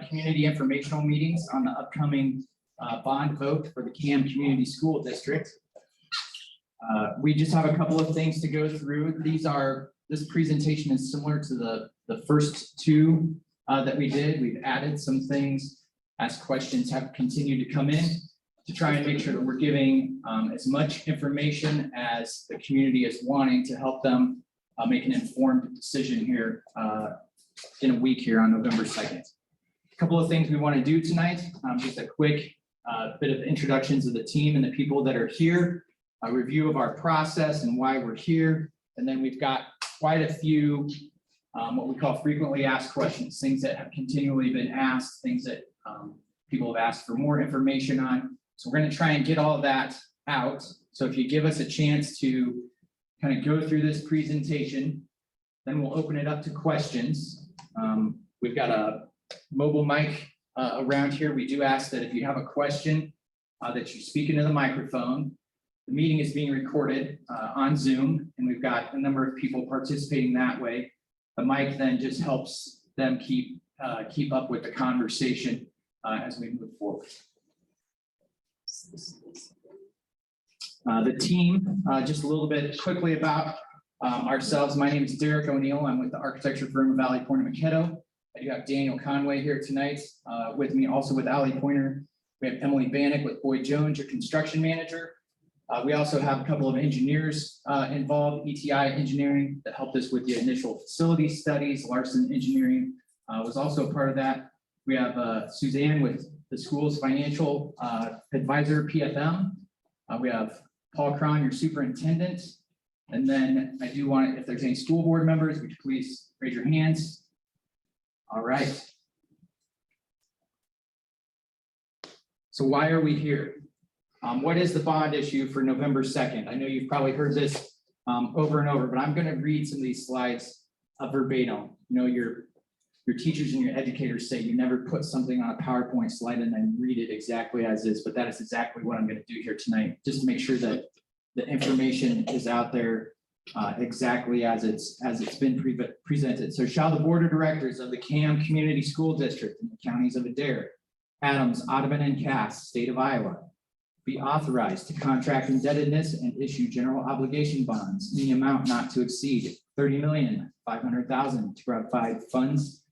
community informational meetings on the upcoming bond vote for the CAM Community School District. We just have a couple of things to go through. This presentation is similar to the first two that we did. We've added some things as questions have continued to come in to try and make sure that we're giving as much information as the community is wanting to help them make an informed decision here in a week here on November 2nd. A couple of things we want to do tonight, just a quick bit of introductions of the team and the people that are here, a review of our process and why we're here, and then we've got quite a few what we call frequently asked questions, things that have continually been asked, things that people have asked for more information on. So we're going to try and get all of that out. So if you give us a chance to kind of go through this presentation, then we'll open it up to questions. We've got a mobile mic around here. We do ask that if you have a question that you speak into the microphone. The meeting is being recorded on Zoom, and we've got a number of people participating that way. The mic then just helps them keep up with the conversation as we move forward. The team, just a little bit quickly about ourselves. My name is Derek O'Neill. I'm with the architecture firm of Valley Pointer Maquetto. I do have Daniel Conway here tonight with me, also with Alley Pointer. We have Emily Bannock with Boyd Jones, your construction manager. We also have a couple of engineers involved, ETI Engineering, that helped us with the initial facility studies. Larson Engineering was also a part of that. We have Suzanne with the school's financial advisor, PFM. We have Paul Cron, your superintendent. And then I do want, if there's any school board members, would you please raise your hands? All right. So why are we here? What is the bond issue for November 2nd? I know you've probably heard this over and over, but I'm going to read some of these slides verbatim. You know, your teachers and your educators say you never put something on a PowerPoint slide and then read it exactly as is, but that is exactly what I'm going to do here tonight, just to make sure that the information is out there exactly as it's been presented. So shall the board of directors of the CAM Community School District in the counties of Adair, Adams, Audubon, and Cass, state of Iowa, be authorized to contract indebtedness and issue general obligation bonds in the amount not to exceed $30,500,000 to provide funds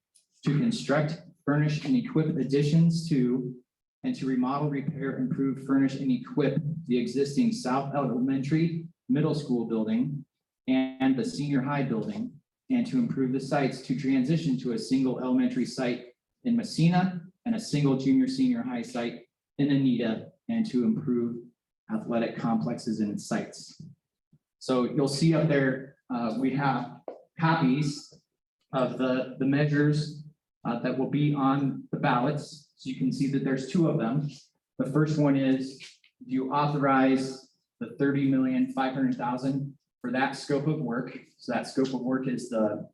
to construct, furnish, and equip additions to, and to remodel, repair, improve, furnish, and equip the existing South Elementary Middle School building and the senior high building, and to improve the sites to transition to a single elementary site in Messina and a single junior senior high site in Anita, and to improve athletic complexes and sites. So you'll see up there, we have copies of the measures that will be on the ballots. So you can see that there's two of them. The first one is, do you authorize the $30,500,000 for that scope of work? So that scope of work is the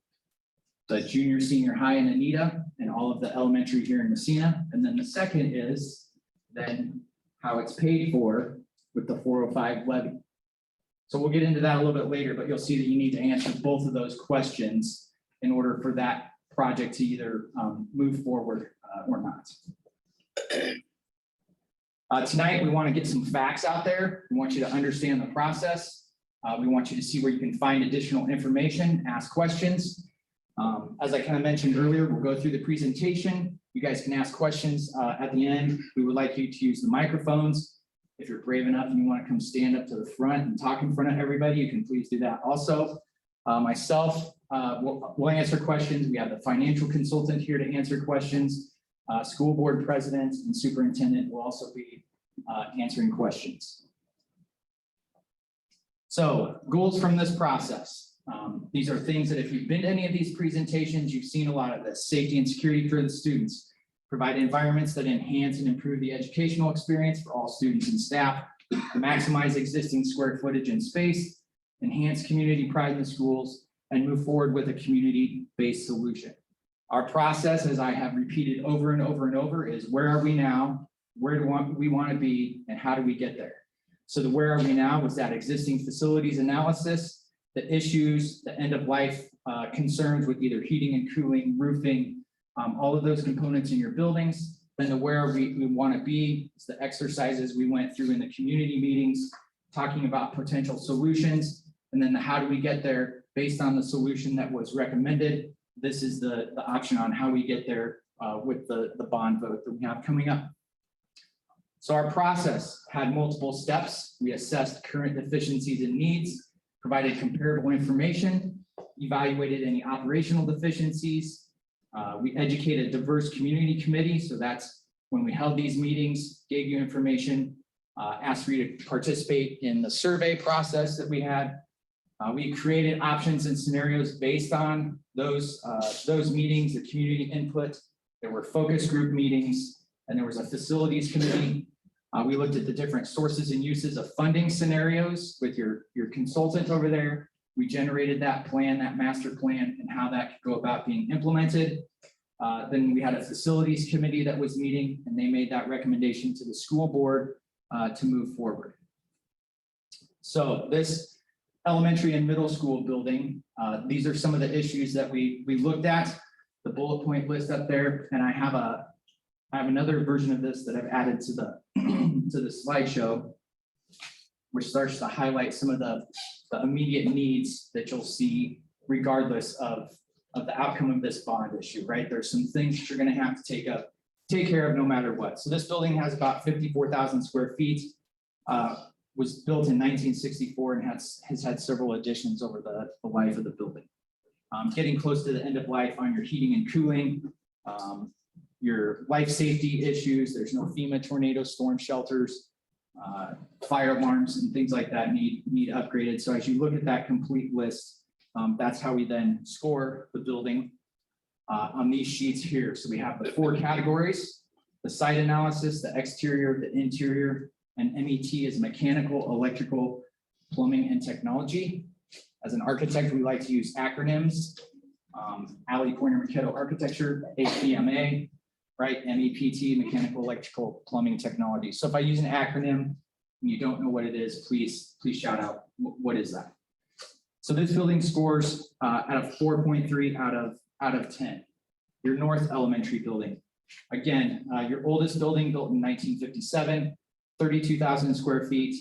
junior, senior high in Anita and all of the elementary here in Messina. And then the second is then how it's paid for with the 405 levy. So we'll get into that a little bit later, but you'll see that you need to answer both of those questions in order for that project to either move forward or not. Tonight, we want to get some facts out there. We want you to understand the process. We want you to see where you can find additional information, ask questions. As I kind of mentioned earlier, we'll go through the presentation. You guys can ask questions at the end. We would like you to use the microphones. If you're brave enough and you want to come stand up to the front and talk in front of everybody, you can please do that. Also, myself, we'll answer questions. We have the financial consultant here to answer questions. School board president and superintendent will also be answering questions. So goals from this process. These are things that if you've been to any of these presentations, you've seen a lot of this. Safety and security for the students, provide environments that enhance and improve the educational experience for all students and staff, maximize existing square footage and space, enhance community pride in the schools, and move forward with a community-based solution. Our process, as I have repeated over and over and over, is where are we now, where do we want to be, and how do we get there? So the where are we now was that existing facilities analysis, the issues, the end of life concerns with either heating and cooling, roofing, all of those components in your buildings. Then the where we want to be, it's the exercises we went through in the community meetings, talking about potential solutions, and then the how do we get there based on the solution that was recommended. This is the option on how we get there with the bond vote that we have coming up. So our process had multiple steps. We assessed current deficiencies and needs, provided comparable information, evaluated any operational deficiencies. We educated a diverse community committee. So that's when we held these meetings, gave you information, asked for you to participate in the survey process that we had. We created options and scenarios based on those meetings, the community input. There were focus group meetings, and there was a facilities committee. We looked at the different sources and uses of funding scenarios with your consultant over there. We generated that plan, that master plan, and how that could go about being implemented. Then we had a facilities committee that was meeting, and they made that recommendation to the school board to move forward. So this elementary and middle school building, these are some of the issues that we looked at, the bullet point list up there, and I have another version of this that I've added to the to the slideshow, which starts to highlight some of the immediate needs that you'll see regardless of the outcome of this bond issue, right? There's some things that you're going to have to take care of no matter what. So this building has about 54,000 square feet, was built in 1964 and has had several additions over the life of the building. Getting close to the end of life on your heating and cooling, your life safety issues. There's no FEMA tornado storm shelters, fire alarms and things like that need upgraded. So as you look at that complete list, that's how we then score the building on these sheets here. So we have the 4 categories: the site analysis, the exterior, the interior, and MET is mechanical, electrical, plumbing, and technology. As an architect, we like to use acronyms. Alley Pointer Maquetto Architecture, APMA, right? MEPT, mechanical, electrical, plumbing, technology. So if I use an acronym and you don't know what it is, please shout out, what is that? So this building scores at a 4.3 out of 10. Your North Elementary building. Again, your oldest building built in 1957, 32,000 square feet,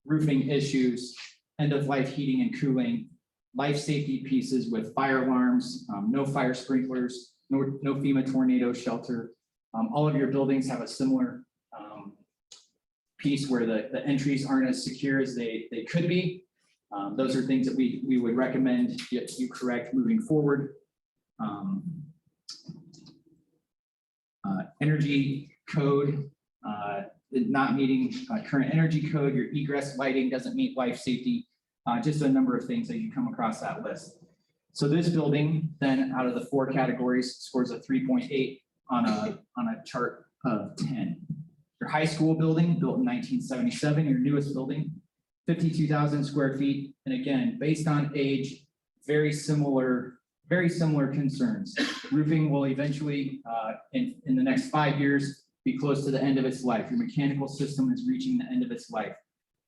roofing issues, end of life heating and cooling, life safety pieces with fire alarms, no fire sprinklers, no FEMA tornado shelter. All of your buildings have a similar piece where the entries aren't as secure as they could be. Those are things that we would recommend you correct moving forward. Energy code, not meeting current energy code. Your egress lighting doesn't meet life safety. Just a number of things that you come across that list. So this building then, out of the 4 categories, scores a 3.8 on a chart of 10. Your high school building, built in 1977, your newest building, 52,000 square feet. And again, based on age, very similar concerns. Roofing will eventually, in the next 5 years, be close to the end of its life. Your mechanical system is reaching the end of its life.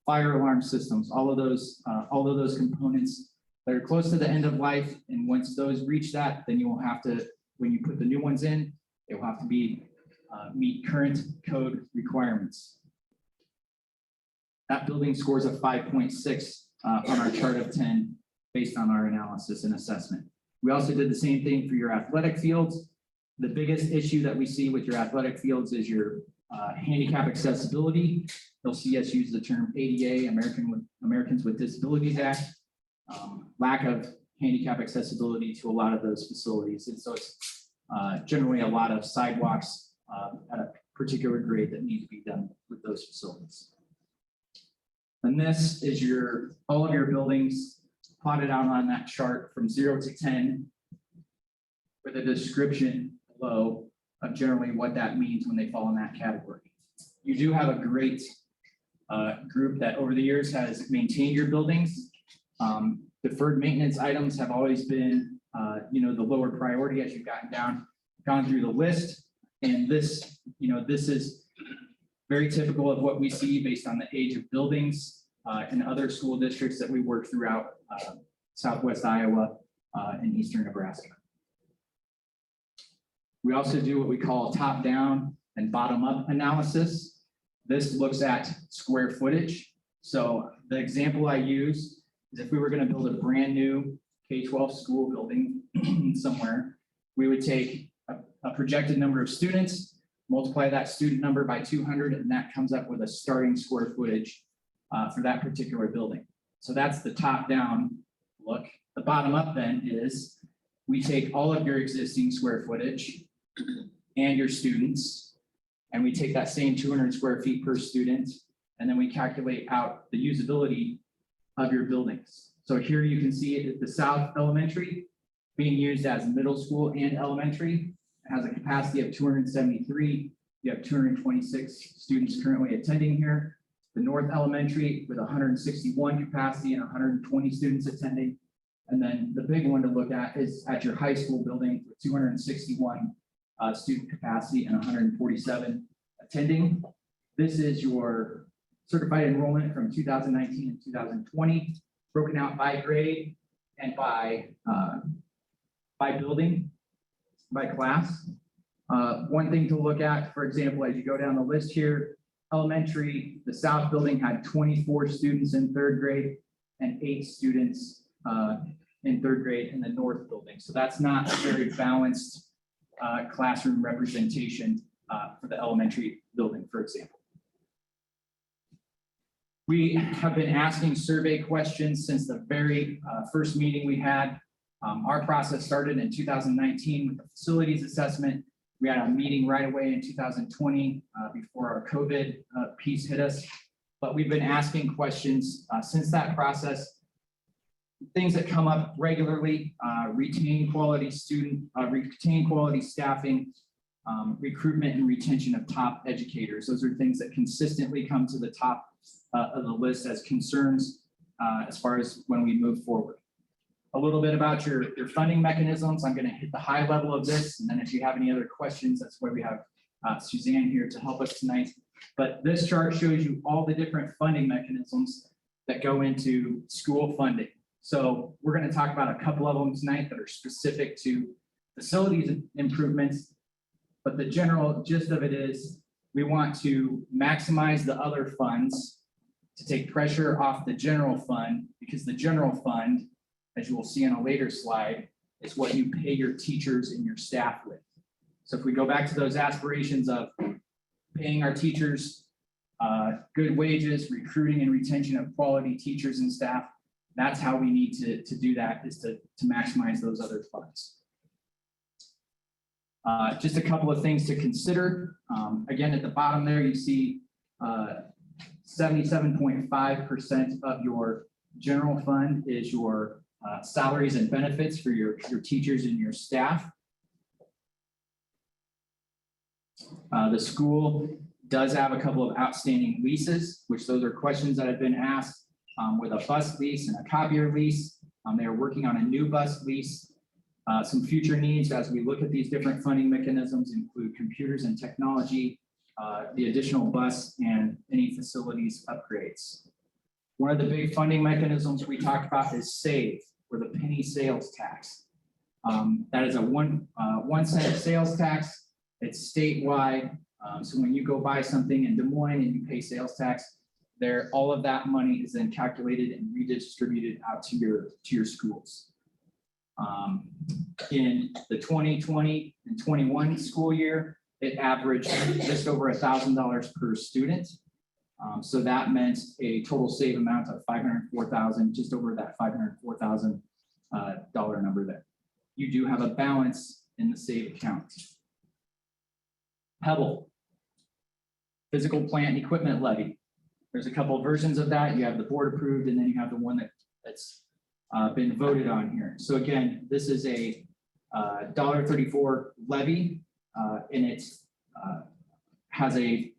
Fire alarm systems, all of those components that are close to the end of life. And once those reach that, then you will have to, when you put the new ones in, they will have to be meet current code requirements. That building scores a 5.6 on our chart of 10 based on our analysis and assessment. We also did the same thing for your athletic fields. The biggest issue that we see with your athletic fields is your handicap accessibility. You'll see us use the term ADA, Americans with Disabilities Act, lack of handicap accessibility to a lot of those facilities. And so it's generally a lot of sidewalks at a particular grade that need to be done with those facilities. And this is all of your buildings plotted out on that chart from 0 to 10 with a description below of generally what that means when they fall in that category. You do have a great group that over the years has maintained your buildings. Deferred maintenance items have always been, the lower priority as you've gone through the list. And this is very typical of what we see based on the age of buildings and other school districts that we work throughout Southwest Iowa and Eastern Nebraska. We also do what we call top-down and bottom-up analysis. This looks at square footage. So the example I use is if we were going to build a brand new K-12 school building somewhere, we would take a projected number of students, multiply that student number by 200, and that comes up with a starting square footage for that particular building. So that's the top-down look. The bottom-up then is we take all of your existing square footage and your students, and we take that same 200 square feet per student, and then we calculate out the usability of your buildings. So here you can see it at the South Elementary being used as middle school and elementary. It has a capacity of 273. You have 226 students currently attending here. The North Elementary with 161 capacity and 120 students attending. And then the big one to look at is at your high school building with 261 student capacity and 147 attending. This is your certified enrollment from 2019 and 2020, broken out by grade and by building, by class. One thing to look at, for example, as you go down the list here, elementary, the South building had 24 students in third grade and 8 students in third grade in the North building. So that's not a very balanced classroom representation for the elementary building, for example. We have been asking survey questions since the very first meeting we had. Our process started in 2019 with the facilities assessment. We had a meeting right away in 2020 before our COVID piece hit us. But we've been asking questions since that process. Things that come up regularly, retain quality staffing, recruitment and retention of top educators. Those are things that consistently come to the top of the list as concerns as far as when we move forward. A little bit about your funding mechanisms. I'm going to hit the high level of this, and then if you have any other questions, that's why we have Suzanne here to help us tonight. But this chart shows you all the different funding mechanisms that go into school funding. So we're going to talk about a couple of them tonight that are specific to facilities improvements, but the general gist of it is we want to maximize the other funds to take pressure off the general fund, because the general fund, as you will see on a later slide, is what you pay your teachers and your staff with. So if we go back to those aspirations of paying our teachers good wages, recruiting and retention of quality teachers and staff, that's how we need to do that, is to maximize those other funds. Just a couple of things to consider. Again, at the bottom there, you see 77.5% of your general fund is your salaries and benefits for your teachers and your staff. The school does have a couple of outstanding leases, which those are questions that have been asked with a bus lease and a copier lease. They are working on a new bus lease. Some future needs as we look at these different funding mechanisms include computers and technology, the additional bus, and any facilities upgrades. One of the big funding mechanisms we talked about is SAVE, or the penny sales tax. That is a 1 cent sales tax. It's statewide. So when you go buy something in Des Moines and you pay sales tax, there, all of that money is then calculated and redistributed out to your schools. In the 2020 and 21 school year, it averaged just over $1,000 per student. So that meant a total save amount of $504,000, just over that $504,000 number there. You do have a balance in the save account. Pebble, physical plant and equipment levy. There's a couple of versions of that. You have the board approved, and then you have the one that's been voted on here. So again, this is a $1.34 levy, and it has a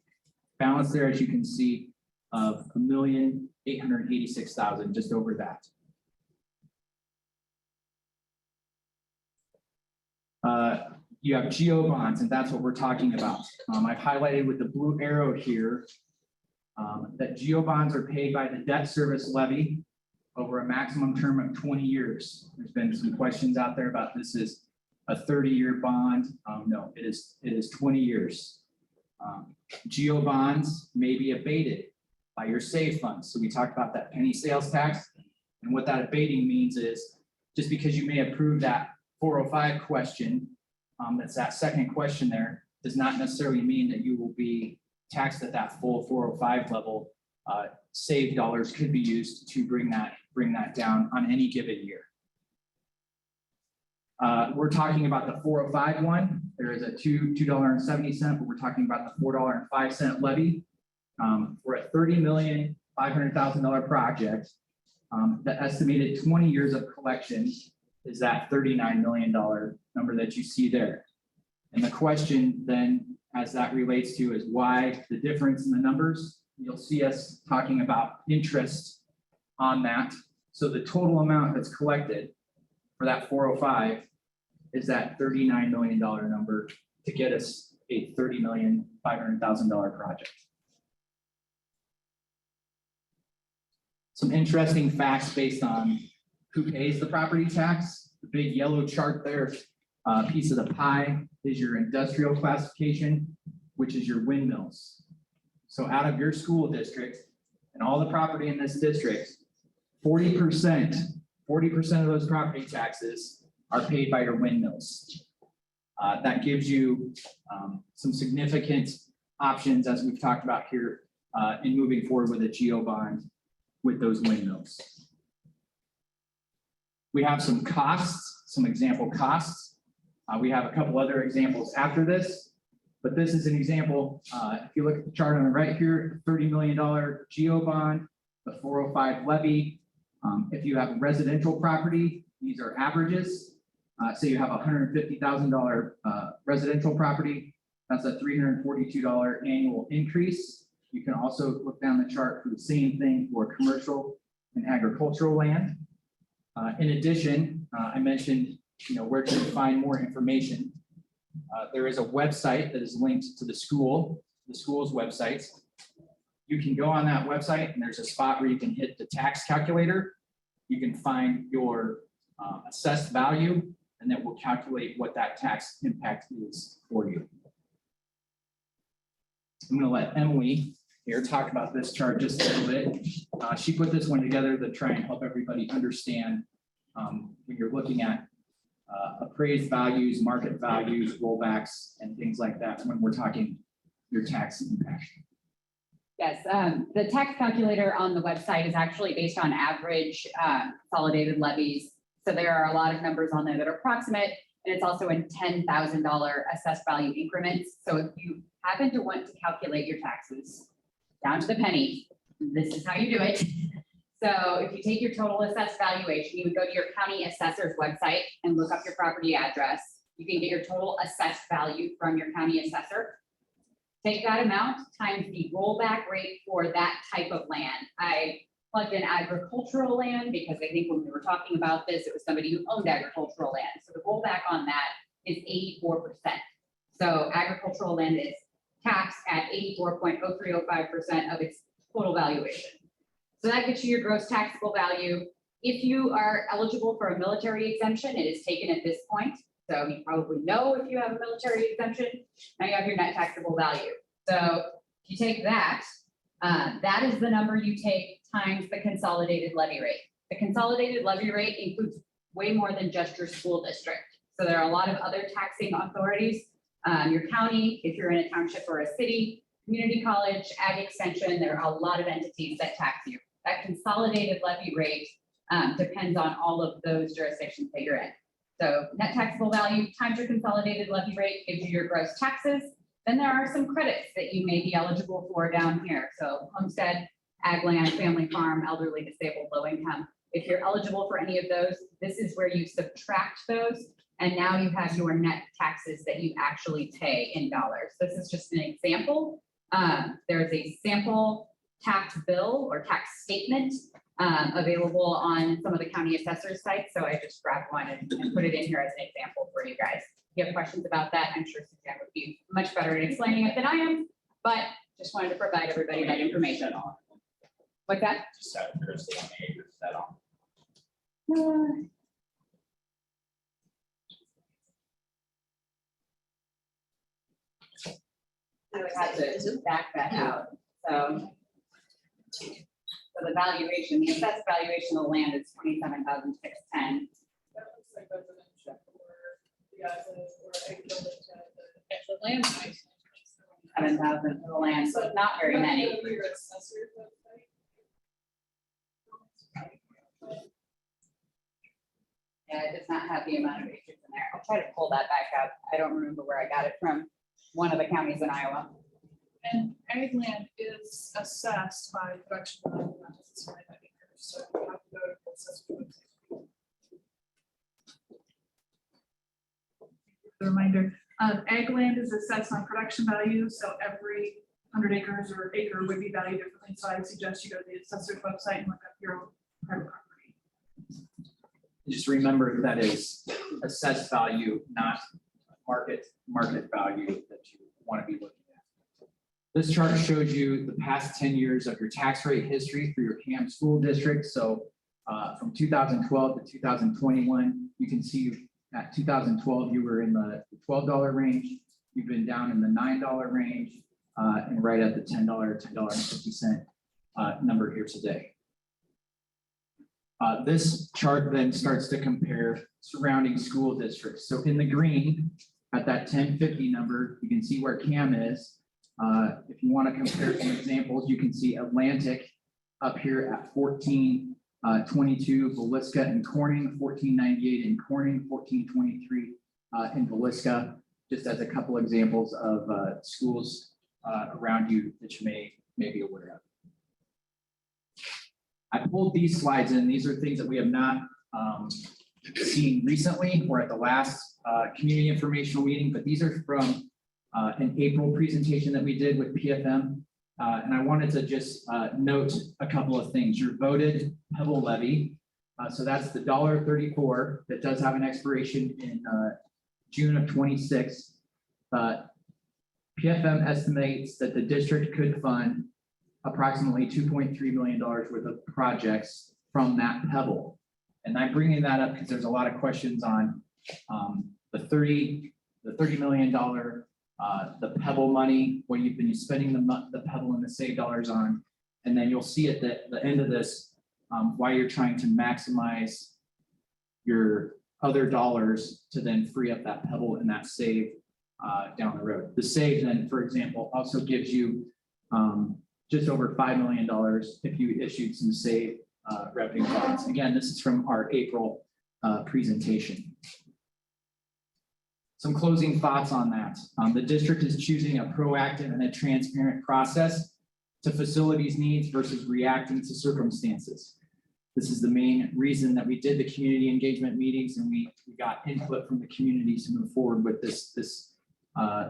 balance there, as you can see, of $1,886,000, just over that. You have Geo Bonds, and that's what we're talking about. I've highlighted with the blue arrow here that Geo Bonds are paid by the debt service levy over a maximum term of 20 years. There's been some questions out there about this is a 30-year bond. No, it is 20 years. Geo Bonds may be abated by your save funds. So we talked about that penny sales tax. And what that abating means is just because you may approve that 405 question, that's that second question there, does not necessarily mean that you will be taxed at that full 405 level. Saved dollars could be used to bring that down on any given year. We're talking about the 405 one. There is a $2.70, but we're talking about the $4.05 levy. For a $30,500,000 project, the estimated 20 years of collection is that $39 million number that you see there. And the question then, as that relates to, is why the difference in the numbers. You'll see us talking about interest on that. So the total amount that's collected for that 405 is that $39 million number to get us a $30,500,000 project. Some interesting facts based on who pays the property tax. The big yellow chart there, piece of the pie, is your industrial classification, which is your windmills. So out of your school district and all the property in this district, 40% of those property taxes are paid by your windmills. That gives you some significant options, as we've talked about here, in moving forward with a Geo Bond with those windmills. We have some costs, some example costs. We have a couple other examples after this, but this is an example. If you look at the chart on the right here, $30 million Geo Bond, the 405 levy. If you have a residential property, these are averages. Say you have a $150,000 residential property, that's a $342 annual increase. You can also look down the chart for the same thing for commercial and agricultural land. In addition, I mentioned, where to find more information. There is a website that is linked to the school's website. You can go on that website and there's a spot where you can hit the tax calculator. You can find your assessed value, and that will calculate what that tax impact is for you. I'm going to let Emily here talk about this chart just a little bit. She put this one together to try and help everybody understand when you're looking at appraised values, market values, rollbacks, and things like that when we're talking your tax impact. Yes, the tax calculator on the website is actually based on average consolidated levies. So there are a lot of numbers on there that are approximate, and it's also in $10,000 assessed value increments. So if you happen to want to calculate your taxes down to the penny, this is how you do it. So if you take your total assessed valuation, you would go to your county assessor's website and look up your property address. You can get your total assessed value from your county assessor. Take that amount times the rollback rate for that type of land. I plugged in agricultural land because I think when we were talking about this, it was somebody who owned agricultural land. So the rollback on that is 84%. So agricultural land is taxed at 84.0305% of its total valuation. So that gets you your gross taxable value. If you are eligible for a military exemption, it is taken at this point. So you probably know if you have a military exemption, now you have your net taxable value. So if you take that, that is the number you take times the consolidated levy rate. The consolidated levy rate includes way more than just your school district. So there are a lot of other taxing authorities, your county, if you're in a township or a city, community college, ag extension, there are a lot of entities that tax you. That consolidated levy rate depends on all of those jurisdictions that you're in. So net taxable value times your consolidated levy rate gives you your gross taxes. Then there are some credits that you may be eligible for down here. So homestead, ag land, family farm, elderly, disabled, low income. If you're eligible for any of those, this is where you subtract those. And now you have your net taxes that you actually pay in dollars. This is just an example. There's a sample tax bill or tax statement available on some of the county assessors sites. So I just grabbed one and put it in here as an example for you guys. If you have questions about that, I'm sure Suzanne would be much better at explaining it than I am, but just wanted to provide everybody that information. What's that? Just out of curiosity, on the acres, is that on? had to back that out, so. So the valuation, the assessed valuation of the land is 27,610. That looks like residential or the actual land price. 7,000 for the land, so it's not very many. Your assessor's website. Yeah, it does not have the amount of acres in there. I'll try to pull that back up. I don't remember where I got it from. One of the counties in Iowa. And ag land is assessed by production value, not necessarily by acres, so you have to go to the assessor website. The reminder, ag land is assessed on production value, so every 100 acres or acre would be valued differently. So I would suggest you go to the assessor's website and look up your own private property. Just remember that is assessed value, not market value that you want to be looking at. This chart shows you the past 10 years of your tax rate history for your CAM school district. So from 2012 to 2021, you can see at 2012, you were in the $12 range. You've been down in the $9 range and right at the $10.50 number here today. This chart then starts to compare surrounding school districts. So in the green, at that 1050 number, you can see where CAM is. If you want to compare some examples, you can see Atlantic up here at 1422, Villisca and Corning, 1498 in Corning, 1423 in Villisca, just as a couple examples of schools around you that you may be aware of. I pulled these slides in. These are things that we have not seen recently or at the last community informational meeting, but these are from an April presentation that we did with PFM. And I wanted to just note a couple of things. Your voted Pebble levy. So that's the $1.34 that does have an expiration in June of 26. PFM estimates that the district could fund approximately $2.3 million worth of projects from that Pebble. And I'm bringing that up because there's a lot of questions on the $30 million, the Pebble money, what you've been spending the Pebble and the save dollars on. And then you'll see at the end of this why you're trying to maximize your other dollars to then free up that Pebble and that save down the road. The save then, for example, also gives you just over $5 million if you issued some save revenue bonds. Again, this is from our April presentation. Some closing thoughts on that. The district is choosing a proactive and a transparent process to facilities needs versus reacting to circumstances. This is the main reason that we did the community engagement meetings, and we got input from the community to move forward with this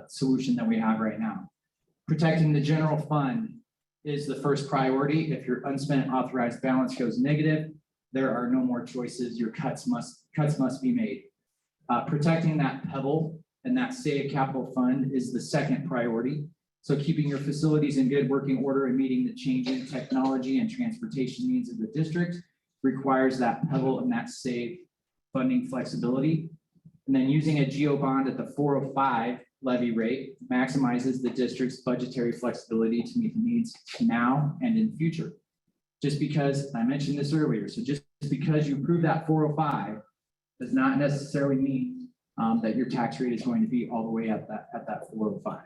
solution that we have right now. Protecting the general fund is the first priority. If your unspent authorized balance goes negative, there are no more choices. Your cuts must be made. Protecting that Pebble and that save capital fund is the second priority. So keeping your facilities in good working order and meeting the changing technology and transportation needs of the district requires that Pebble and that save funding flexibility. And then using a Geo Bond at the 405 levy rate maximizes the district's budgetary flexibility to meet the needs now and in future. Just because, I mentioned this earlier, so just because you approve that 405 does not necessarily mean that your tax rate is going to be all the way at that 405.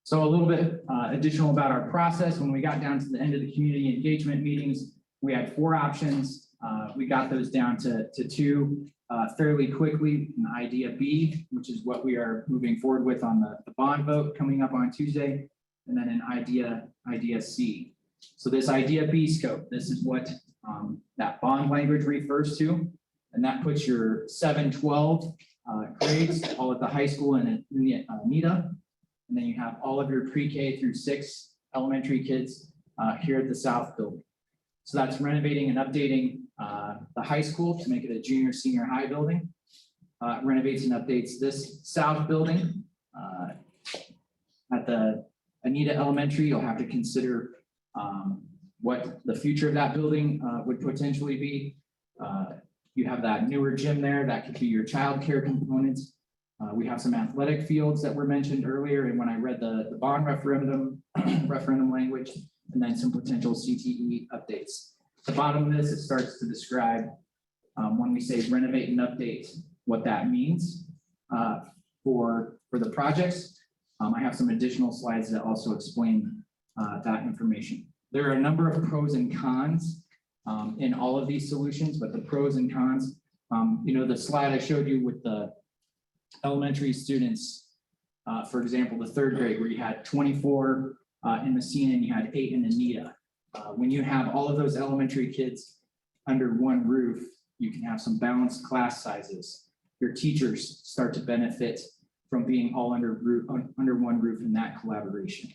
So a little bit additional about our process. When we got down to the end of the community engagement meetings, we had 4 options. We got those down to 2 fairly quickly. An idea B, which is what we are moving forward with on the bond vote coming up on Tuesday, and then an idea C. So this idea B scope, this is what that bond language refers to, and that puts your 7-12 grades all at the high school and in the Anita. And then you have all of your pre-K through 6 elementary kids here at the South building. So that's renovating and updating the high school to make it a junior senior high building. Renovates and updates this South building. At the Anita Elementary, you'll have to consider what the future of that building would potentially be. You have that newer gym there, that could be your childcare components. We have some athletic fields that were mentioned earlier, and when I read the bond referendum, referendum language, and then some potential CTE updates. At the bottom of this, it starts to describe when we say renovate and update, what that means for the projects. I have some additional slides that also explain that information. There are a number of pros and cons in all of these solutions, but the pros and cons, the slide I showed you with the elementary students, for example, the third grade where you had 24 in Messina and you had 8 in Anita. When you have all of those elementary kids under one roof, you can have some balanced class sizes. Your teachers start to benefit from being all under one roof in that collaboration.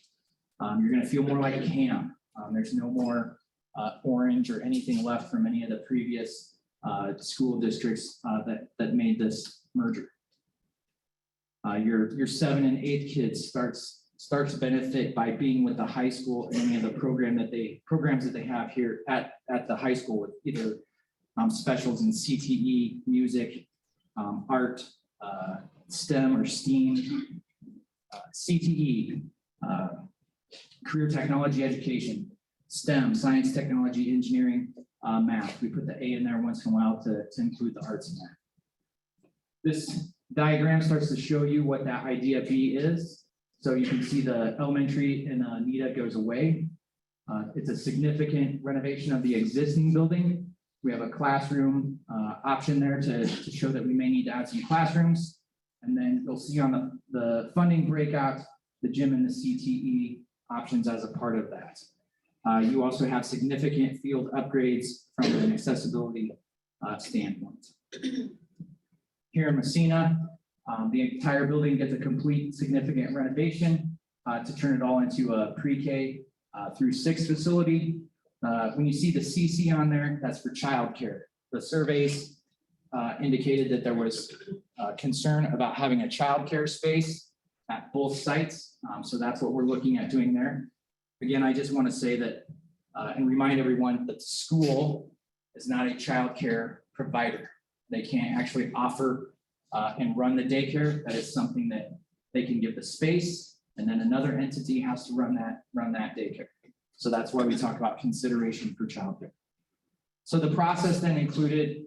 You're going to feel more like a camp. There's no more orange or anything left from any of the previous school districts that made this merger. Your 7 and 8 kids starts to benefit by being with the high school and any of the programs that they have here at the high school with either specials in CTE, music, art, STEM or STEAM, CTE, career technology education, STEM, science, technology, engineering, math. We put the A in there once in a while to include the arts in that. This diagram starts to show you what that idea B is. So you can see the elementary in Anita goes away. It's a significant renovation of the existing building. We have a classroom option there to show that we may need to add some classrooms. And then you'll see on the funding breakout, the gym and the CTE options as a part of that. You also have significant field upgrades from an accessibility standpoint. Here in Messina, the entire building gets a complete significant renovation to turn it all into a pre-K through 6 facility. When you see the CC on there, that's for childcare. The surveys indicated that there was concern about having a childcare space at both sites. So that's what we're looking at doing there. Again, I just want to say that and remind everyone that the school is not a childcare provider. They can't actually offer and run the daycare. That is something that they can give the space, and then another entity has to run that daycare. So that's why we talk about consideration for childcare. So the process then included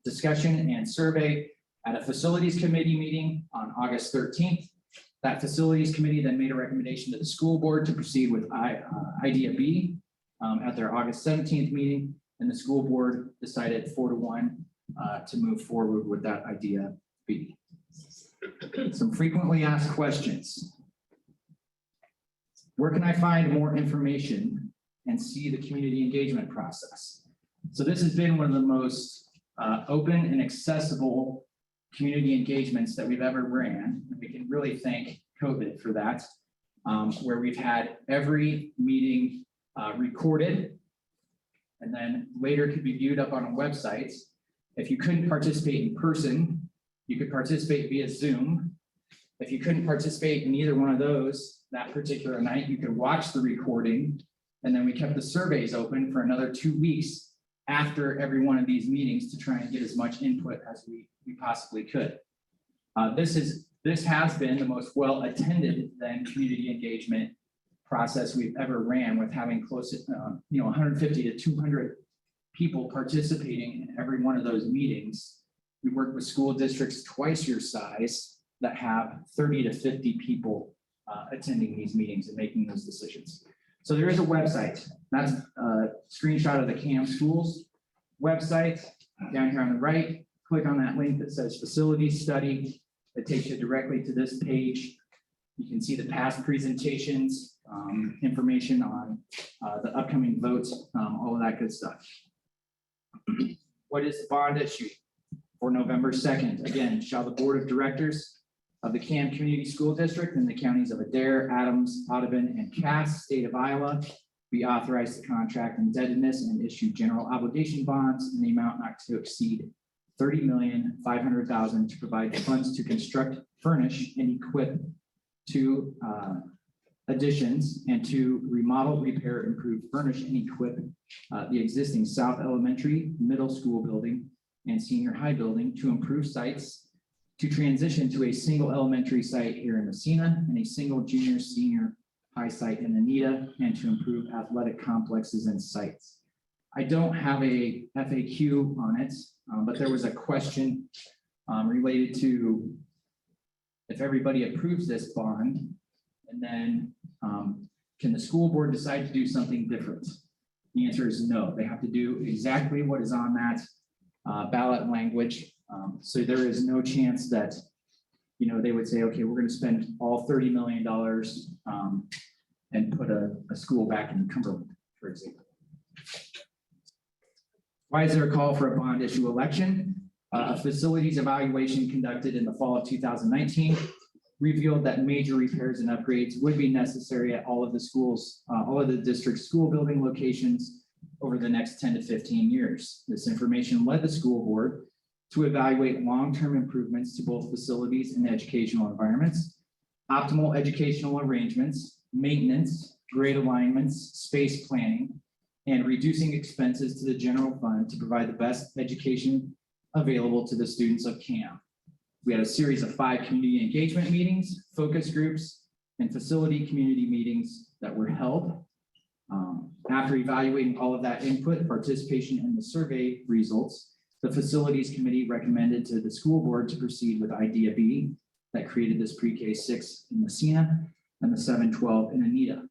discussion and survey at a facilities committee meeting on August 13th. That facilities committee then made a recommendation to the school board to proceed with idea B at their August 17th meeting, and the school board decided 4-1 to move forward with that idea B. Some frequently asked questions. Where can I find more information and see the community engagement process? So this has been one of the most open and accessible community engagements that we've ever ran. And we can really thank COVID for that, where we've had every meeting recorded and then later could be viewed up on a website. If you couldn't participate in person, you could participate via Zoom. If you couldn't participate in either one of those that particular night, you could watch the recording. And then we kept the surveys open for another 2 weeks after every one of these meetings to try and get as much input as we possibly could. This has been the most well-attended then community engagement process we've ever ran, with having close to 150 to 200 people participating in every one of those meetings. We work with school districts twice your size that have 30 to 50 people attending these meetings and making those decisions. So there is a website. That's a screenshot of the CAM schools website down here on the right. Click on that link that says facilities study. It takes you directly to this page. You can see the past presentations, information on the upcoming votes, all of that good stuff. What is the bond issue for November 2nd? Again, shall the board of directors of the CAM Community School District in the counties of Adair, Adams, Audubon, and Cass, state of Iowa, be authorized to contract indebtedness and issue general obligation bonds in the amount not to exceed $30,500,000 to provide funds to construct, furnish, and equip to additions and to remodel, repair, improve, furnish, and equip the existing South Elementary, Middle School building, and Senior High building to improve sites to transition to a single elementary site here in Messina and a single junior senior high site in Anita, and to improve athletic complexes and sites. I don't have a FAQ on it, but there was a question related to if everybody approves this bond, and then can the school board decide to do something different? The answer is no. They have to do exactly what is on that ballot language. So there is no chance that, you know, they would say, okay, we're going to spend all $30 million and put a school back in Cumberland, for example. Why is there a call for a bond issue election? A facilities evaluation conducted in the fall of 2019 revealed that major repairs and upgrades would be necessary at all of the schools, all of the district school building locations over the next 10 to 15 years. This information led the school board to evaluate long-term improvements to both facilities and educational environments, optimal educational arrangements, maintenance, grade alignments, space planning, and reducing expenses to the general fund to provide the best education available to the students of CAM. We had a series of 5 community engagement meetings, focus groups, and facility community meetings that were held. After evaluating all of that input, participation in the survey results, the facilities committee recommended to the school board to proceed with Idea B that created this pre-K 6 in Messina and the 712 in Anita.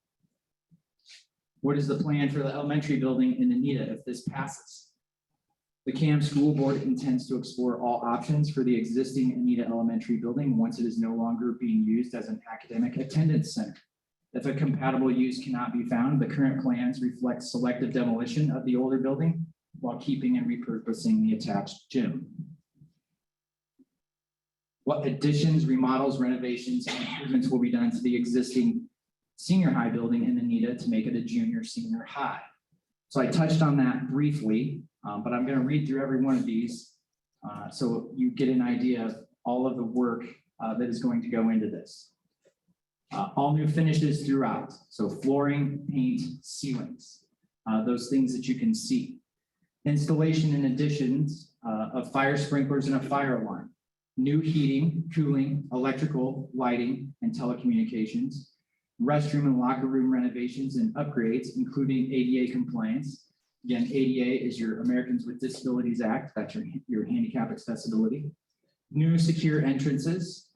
What is the plan for the elementary building in Anita if this passes? The CAM school board intends to explore all options for the existing Anita Elementary building once it is no longer being used as an academic attendance center. If a compatible use cannot be found, the current plans reflect selective demolition of the older building while keeping and repurposing the attached gym. What additions, remodels, renovations, and improvements will be done to the existing senior high building in Anita to make it a junior senior high? So I touched on that briefly, but I'm going to read through every one of these so you get an idea of all of the work that is going to go into this. All new finishes throughout. So flooring, paint, ceilings, those things that you can see. Installation and additions of fire sprinklers and a fire alarm. New heating, cooling, electrical, lighting, and telecommunications. Restroom and locker room renovations and upgrades, including ADA compliance. Again, ADA is your Americans with Disabilities Act. That's your handicap accessibility. New secure entrances.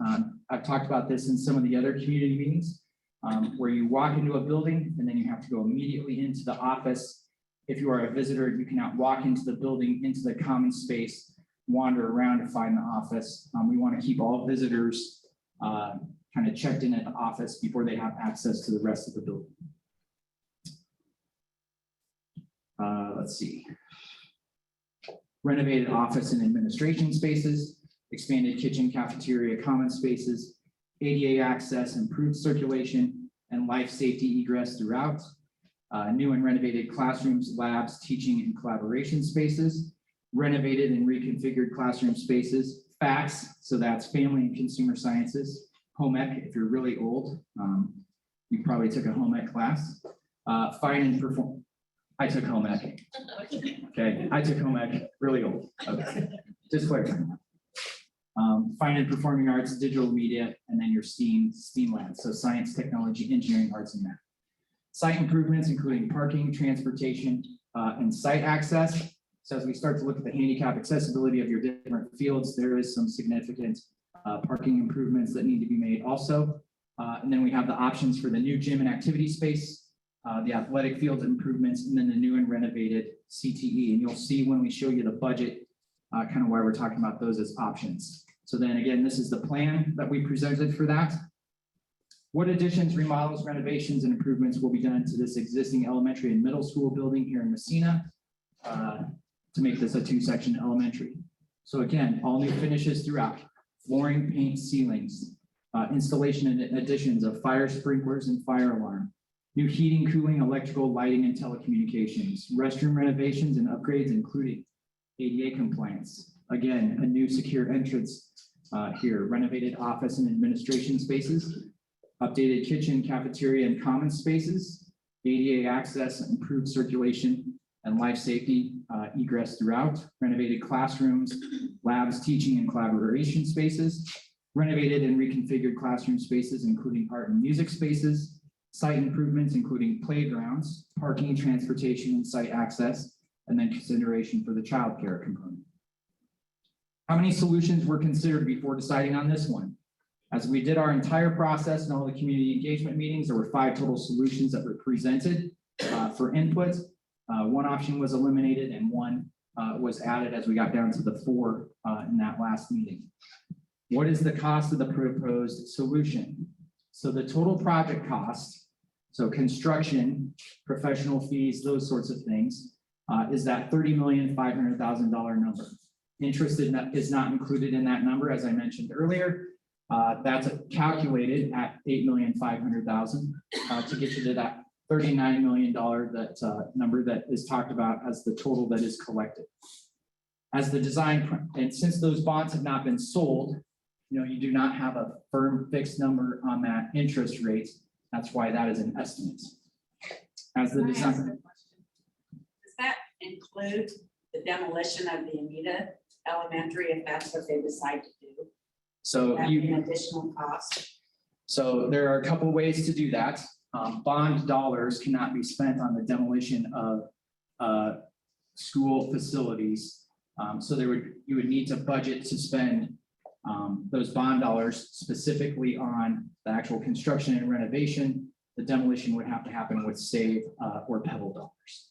I've talked about this in some of the other community meetings where you walk into a building and then you have to go immediately into the office. If you are a visitor, you cannot walk into the building, into the common space, wander around to find the office. We want to keep all visitors kind of checked in at the office before they have access to the rest of the building. Let's see. Renovated office and administration spaces, expanded kitchen, cafeteria, common spaces, ADA access, improved circulation, and life safety egress throughout. New and renovated classrooms, labs, teaching and collaboration spaces, renovated and reconfigured classroom spaces, FACS, so that's family and consumer sciences, home ec, if you're really old, you probably took a home ec class, fine and perform. I took home ec. Okay, I took home ec, really old. Okay, just clarifying. Fine and performing arts, digital media, and then your STEAM labs, so science, technology, engineering, arts, and math. Site improvements, including parking, transportation, and site access. So as we start to look at the handicap accessibility of your different fields, there is some significant parking improvements that need to be made also. And then we have the options for the new gym and activity space, the athletic field improvements, and then the new and renovated CTE. And you'll see when we show you the budget, kind of why we're talking about those as options. So then again, this is the plan that we presented for that. What additions, remodels, renovations, and improvements will be done to this existing elementary and middle school building here in Messina to make this a 2-section elementary? So again, all new finishes throughout, flooring, paint, ceilings, installation and additions of fire sprinklers and fire alarm, new heating, cooling, electrical, lighting, and telecommunications, restroom renovations and upgrades, including ADA compliance. Again, a new secure entrance here, renovated office and administration spaces, updated kitchen, cafeteria, and common spaces, ADA access, improved circulation, and life safety egress throughout, renovated classrooms, labs, teaching and collaboration spaces, renovated and reconfigured classroom spaces, including art and music spaces, site improvements, including playgrounds, parking, transportation, and site access, and then consideration for the childcare component. How many solutions were considered before deciding on this one? As we did our entire process and all the community engagement meetings, there were 5 total solutions that were presented for input. One option was eliminated and one was added as we got down to the 4 in that last meeting. What is the cost of the proposed solution? So the total project cost, so construction, professional fees, those sorts of things, is that $30,500,000 number. Interest is not included in that number, as I mentioned earlier. That's calculated at $8,500,000 to get you to that $39 million number that is talked about as the total that is collected. As the design, and since those bonds have not been sold, you do not have a firm fixed number on that interest rate. That's why that is an estimate. As the Can I ask a design, question? Does that include the demolition of the Anita Elementary if that's what they decide to do? so That you. be an additional cost? So there are a couple of ways to do that. Bond dollars cannot be spent on the demolition of school facilities. So you would need to budget to spend those bond dollars specifically on the actual construction and renovation. The demolition would have to happen with SAVE or Pebble dollars.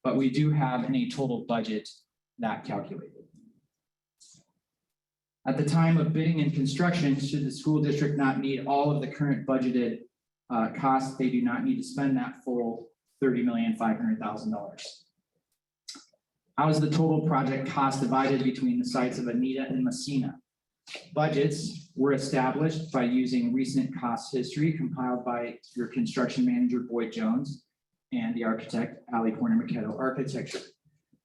But we do have in a total budget that calculated. At the time of bidding and construction, should the school district not need all of the current budgeted costs, they do not need to spend that full $30,500,000. How is the total project cost divided between the sites of Anita and Messina? Budgets were established by using recent cost history compiled by your construction manager, Boyd Jones, and the architect, Ali Porter-Maquetto Architecture.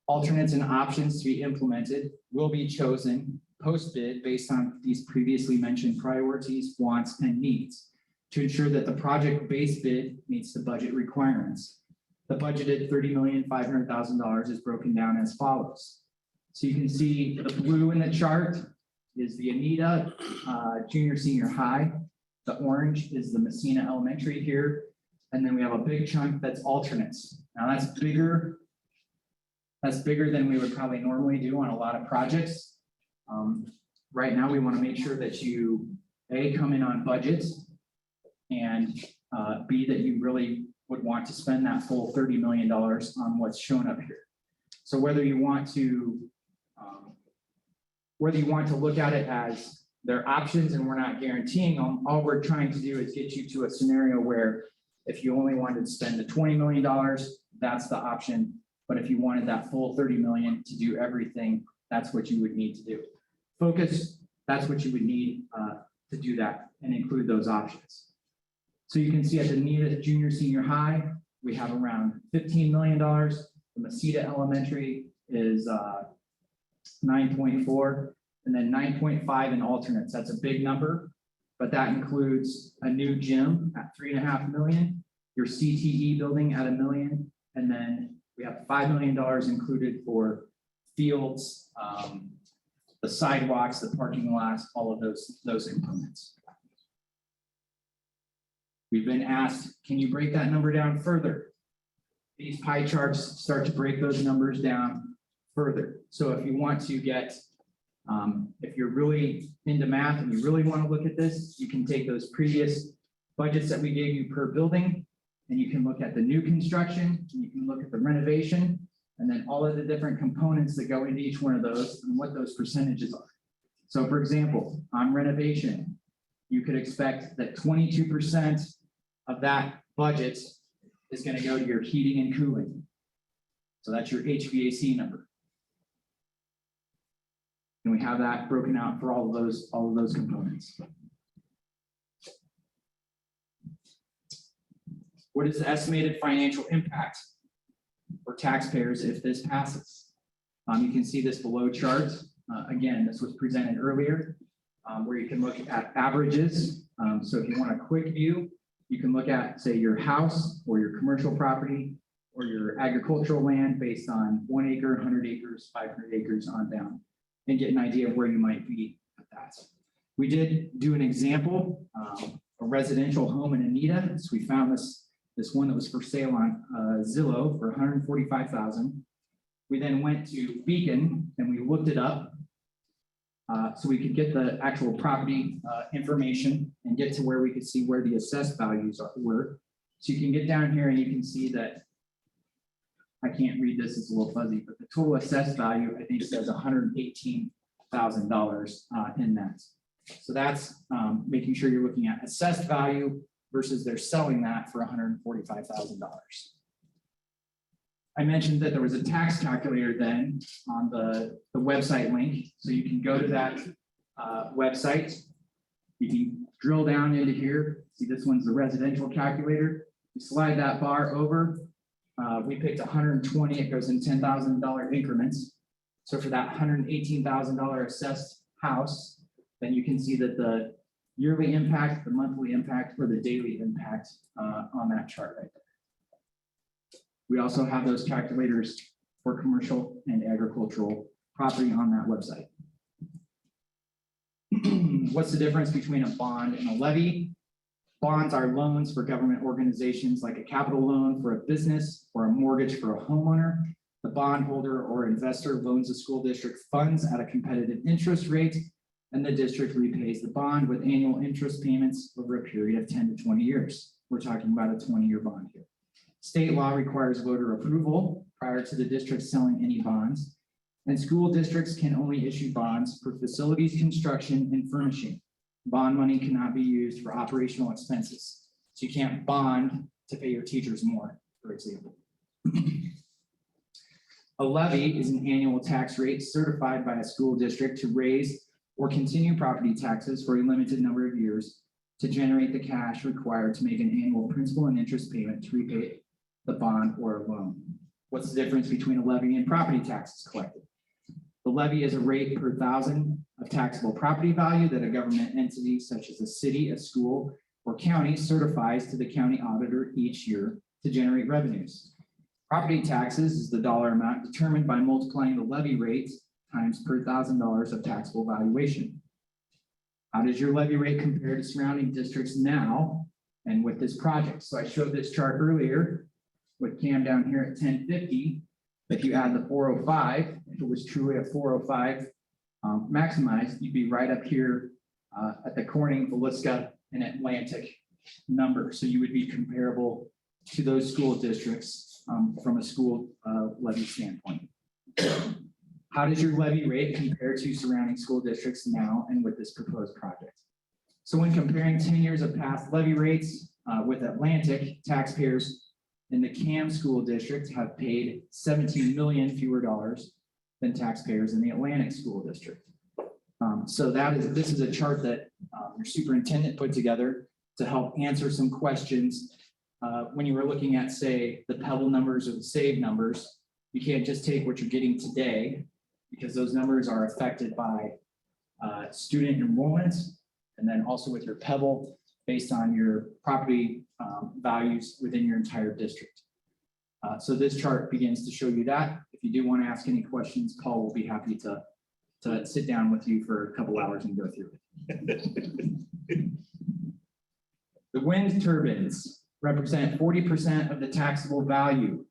Alternates and options to be implemented will be chosen post-bid based on these previously mentioned priorities, wants, and needs to ensure that the project base bid meets the budget requirements. The budgeted $30,500,000 is broken down as follows. So you can see the blue in the chart is the Anita junior senior high. The orange is the Messina Elementary here. And then we have a big chunk that's alternates. Now that's bigger. That's bigger than we would probably normally do on a lot of projects. Right now, we want to make sure that you, A, come in on budget, and B, that you really would want to spend that full $30 million on what's shown up here. So whether you want to look at it as their options and we're not guaranteeing them, all we're trying to do is get you to a scenario where if you only wanted to spend the $20 million, that's the option. But if you wanted that full $30 million to do everything, that's what you would need to do. Focus, that's what you would need to do that and include those options. So you can see at the Anita Junior Senior High, we have around $15 million. The Messina Elementary is 9.4, and then 9.5 in alternates. That's a big number, but that includes a new gym at $3.5 million, your CTE building at $1 million, and then we have $5 million included for fields, the sidewalks, the parking lots, all of those components. We've been asked, can you break that number down further? These pie charts start to break those numbers down further. So if you want to get, if you're really into math and you really want to look at this, you can take those previous budgets that we gave you per building, and you can look at the new construction, and you can look at the renovation, and then all of the different components that go into each one of those and what those percentages are. So for example, on renovation, you could expect that 22% of that budget is going to go to your heating and cooling. So that's your HVAC number. And we have that broken out for all of those components. What is the estimated financial impact for taxpayers if this passes? You can see this below chart. Again, this was presented earlier, where you can look at averages. So if you want a quick view, You can look at, say, your house or your commercial property or your agricultural land based on 1 acre, 100 acres, 500 acres on down, and get an idea of where you might be at that. We did do an example, a residential home in Anita. So we found this one that was for sale on Zillow for $145,000. We then went to Beacon and we looked it up so we could get the actual property information and get to where we could see where the assessed values were. So you can get down here and you can see that, I can't read this, it's a little fuzzy, but the total assessed value, I think, says $118,000 in that. So that's making sure you're looking at assessed value versus they're selling that for $145,000. I mentioned that there was a tax calculator then on the website link. So you can go to that website. You can drill down into here. See, this one's the residential calculator. You slide that bar over. We picked 120. It goes in $10,000 increments. So for that $118,000 assessed house, then you can see that the yearly impact, the monthly impact, or the daily impact on that chart right there. We also have those calculators for commercial and agricultural property on that website. What's the difference between a bond and a levy? Bonds are loans for government organizations, like a capital loan for a business or a mortgage for a homeowner. The bondholder or investor loans the school district funds at a competitive interest rate, and the district repays the bond with annual interest payments over a period of 10 to 20 years. We're talking about a 20-year bond here. State law requires voter approval prior to the district selling any bonds, and school districts can only issue bonds for facilities construction and furnishing. Bond money cannot be used for operational expenses. So you can't bond to pay your teachers more, for example. A levy is an annual tax rate certified by a school district to raise or continue property taxes for a limited number of years to generate the cash required to make an annual principal and interest payment to repay the bond or a loan. What's the difference between a levy and property taxes collected? The levy is a rate per thousand of taxable property value that a government entity such as a city, a school, or county certifies to the county auditor each year to generate revenues. Property taxes is the dollar amount determined by multiplying the levy rate times per $1,000 of taxable valuation. How does your levy rate compare to surrounding districts now and with this project? So I showed this chart earlier with Cam down here at 1050. If you add the 405, if it was truly a 405 maximized, you'd be right up here at the Corning, Villisca, and Atlantic number. So you would be comparable to those school districts from a school levy standpoint. How does your levy rate compare to surrounding school districts now and with this proposed project? So when comparing 10 years of past levy rates with Atlantic, taxpayers in the CAM school district have paid 17 million fewer dollars than taxpayers in the Atlantic school district. So this is a chart that your superintendent put together to help answer some questions when you were looking at, say, the Pebble numbers or the SAVE numbers. You can't just take what you're getting today, because those numbers are affected by student enrollment, and then also with your Pebble based on your property values within your entire district. So this chart begins to show you that. If you do want to ask any questions, Paul will be happy to sit down with you for a couple hours and go through it. The wind turbines represent 40% of the taxable value.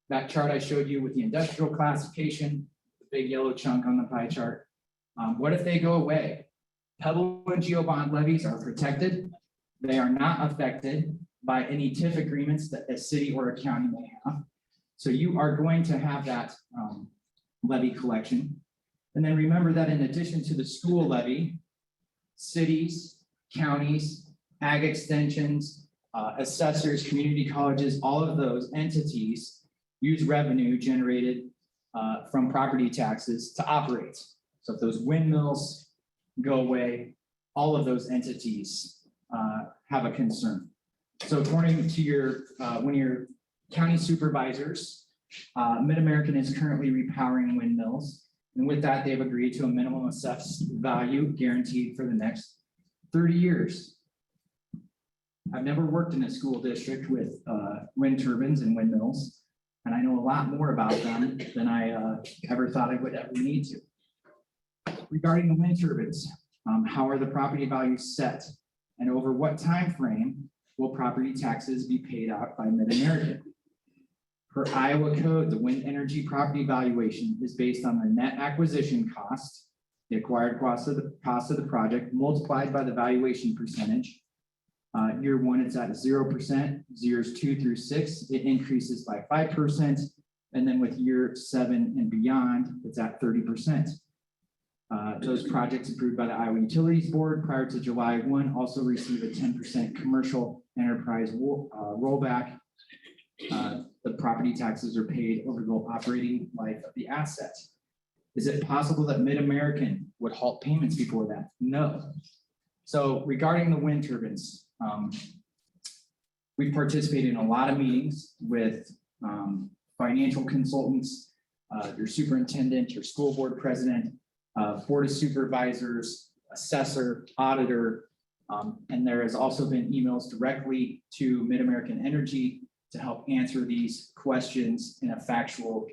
That chart I showed you with the industrial classification, the big yellow chunk on the pie chart. What if they go away? Pebble and Geo Bond levies are protected. They are not affected by any TIF agreements that a city or a county may have. So you are going to have that levy collection. And then remember that in addition to the school levy, cities, counties, ag extensions, assessors, community colleges, all of those entities use revenue generated from property taxes to operate. So if those windmills go away, all of those entities have a concern. So according to your, one of your county supervisors, Mid-American is currently repowering windmills. And with that, they've agreed to a minimum assessed value guaranteed for the next 30 years. I've never worked in a school district with wind turbines and windmills, and I know a lot more about them than I ever thought I would ever need to. Regarding the wind turbines, how are the property values set? And over what time frame will property taxes be paid out by Mid-American? Per Iowa code, the wind energy property valuation is based on the net acquisition cost, the acquired cost of the project multiplied by the valuation percentage. Year one, it's at 0%. Years 2 through 6, it increases by 5%. And then with year 7 and beyond, it's at 30%. Those projects approved by the Iowa Utilities Board prior to July 1 also receive a 10% commercial enterprise rollback. The property taxes are paid over the operating life of the asset. Is it possible that Mid-American would halt payments before that? No. So regarding the wind turbines, we've participated in a lot of meetings with financial consultants, your superintendent, your school board president, board of supervisors, assessor, auditor, and there has also been emails directly to Mid-American Energy to help answer these questions in a factual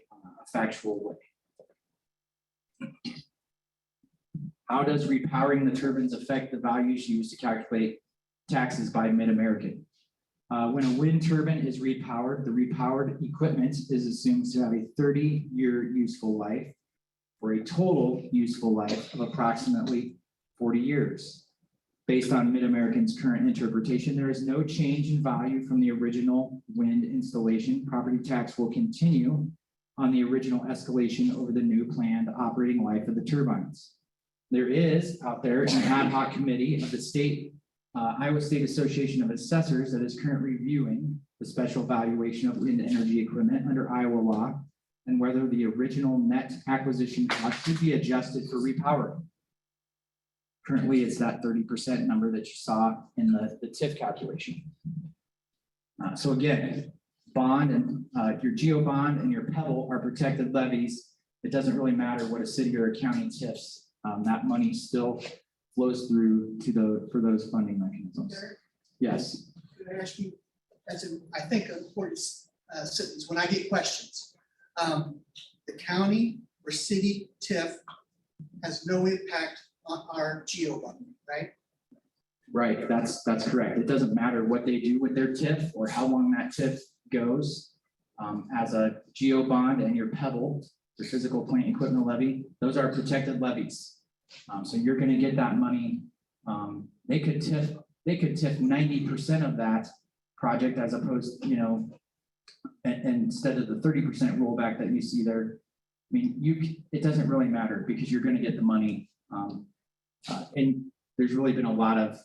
way. How does repowering the turbines affect the values used to calculate taxes by Mid-American? When a wind turbine is repowered, the repowered equipment is assumed to have a 30-year useful life for a total useful life of approximately 40 years. Based on Mid-American's current interpretation, there is no change in value from the original wind installation. Property tax will continue on the original escalation over the new planned operating life of the turbines. There is out there an ad hoc committee of the Iowa State Association of Assessors that is currently reviewing the special valuation of wind energy equipment under Iowa law and whether the original net acquisition cost should be adjusted for repowering. Currently, it's that 30% number that you saw in the TIF calculation. So again, bond and your Geo Bond and your Pebble are protected levies. It doesn't really matter what a city or a county TIFs. That money still flows through to for those funding mechanisms. Yes. Could I ask you, I think, an important sentence when I get questions. The county or city TIF has no impact on our Geo Bond, right? Right, that's correct. It doesn't matter what they do with their TIF or how long that TIF goes. As a Geo Bond and your Pebble, your physical plant equipment levy, those are protected levies. So you're going to get that money. They could TIF 90% of that project as opposed, and instead of the 30% rollback that you see there. I mean, it doesn't really matter because you're going to get the money. And there's really been a lot of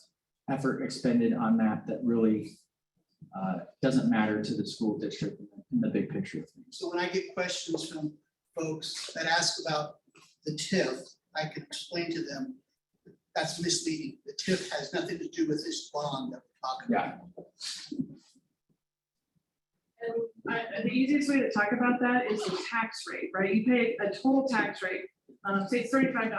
effort expended on that really doesn't matter to the school district in the big picture of things. So when I get questions from folks that ask about the TIF, I can explain to them that's misleading. The TIF has nothing to do with this bond that we're talking about. And the easiest way to talk about that is the tax rate, right? You pay a total tax rate, say it's $35.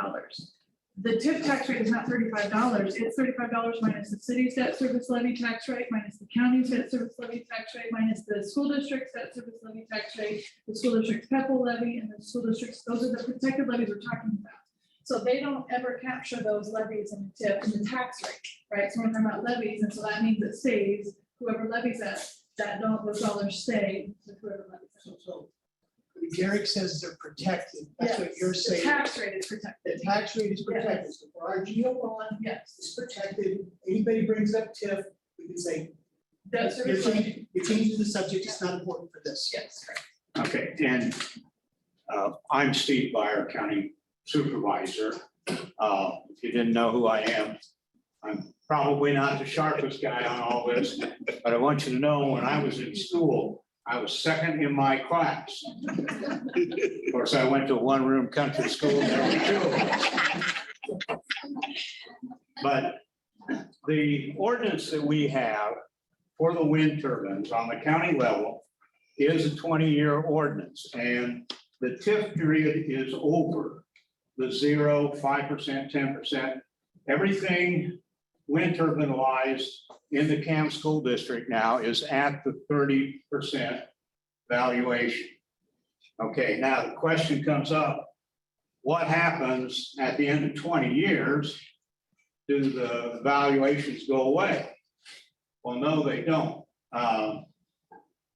The TIF tax rate is not $35. It's $35 minus the city's debt service levy tax rate, minus the county's debt service levy tax rate, minus the school district's debt service levy tax rate, the school district's Pebble levy, and the school district's, those are the protected levies we're talking about. So they don't ever capture those levies in the TIF in the tax rate, right? So we're talking about levies, and so that means it stays, whoever levies those dollars stay with whoever levies. So when Garrick says they're protected, that's what you're saying. The tax rate is protected. The tax rate is protected. Yes. So for our Geo Bond, Yes. it's protected. Anybody brings up TIF, we can say, Debt service levy. you're changing the subject, it's not important for this. Yes, correct. Okay, and I'm Steve Byer, County Supervisor. If you didn't know who I am, I'm probably not the sharpest guy on all this, but I want you to know when I was in school, I was second in my class. Of course, I went to a one-room country school, there were two of us. But the ordinance that we have for the wind turbines on the county level is a 20-year ordinance, and the TIF period is over. The 0, 5%, 10%, everything wind turbine lies in the CAM school district now is at the 30% valuation. Okay, now the question comes up, what happens at the end of 20 years? Do the valuations go away? Well, no, they don't.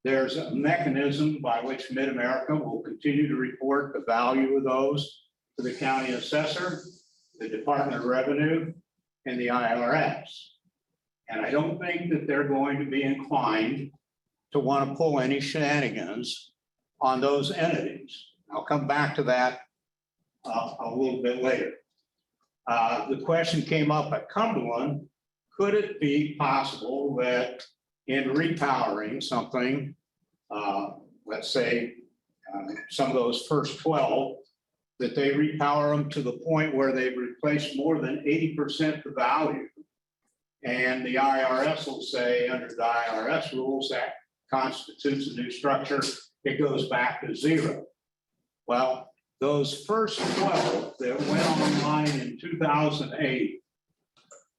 There's a mechanism by which Mid-America will continue to report the value of those to the county assessor, the Department of Revenue, and the IRS. And I don't think that they're going to be inclined to want to pull any shenanigans on those entities. I'll come back to that a little bit later. The question came up at Cumberland, could it be possible that in repowering something, let's say some of those first 12, that they repower them to the point where they've replaced more than 80% the value. And the IRS will say, under the IRS rules, that constitutes a new structure, it goes back to zero. Well, those first 12 that went online in 2008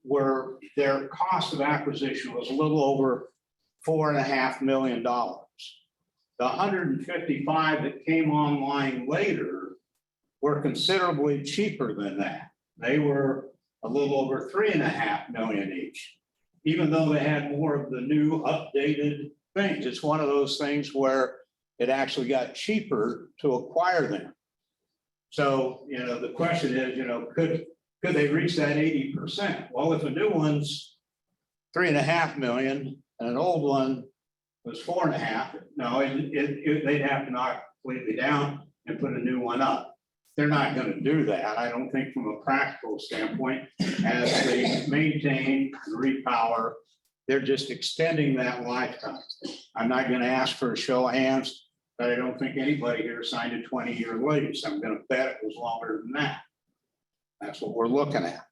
were, their cost of acquisition was a little over $4.5 million. The 155 that came online later were considerably cheaper than that. They were a little over $3.5 million each, even though they had more of the new updated things. It's one of those things where it actually got cheaper to acquire them. So, you know, the question is, you know, could they reach that 80%? Well, if a new one's $3.5 million and an old one was 4.5, no, they'd have to knock completely down and put a new one up. They're not going to do that. I don't think from a practical standpoint, as they maintain and repower, they're just extending that lifetime. I'm not going to ask for a show of hands, but I don't think anybody here signed a 20-year lease. I'm going to bet it was longer than that. That's what we're looking at.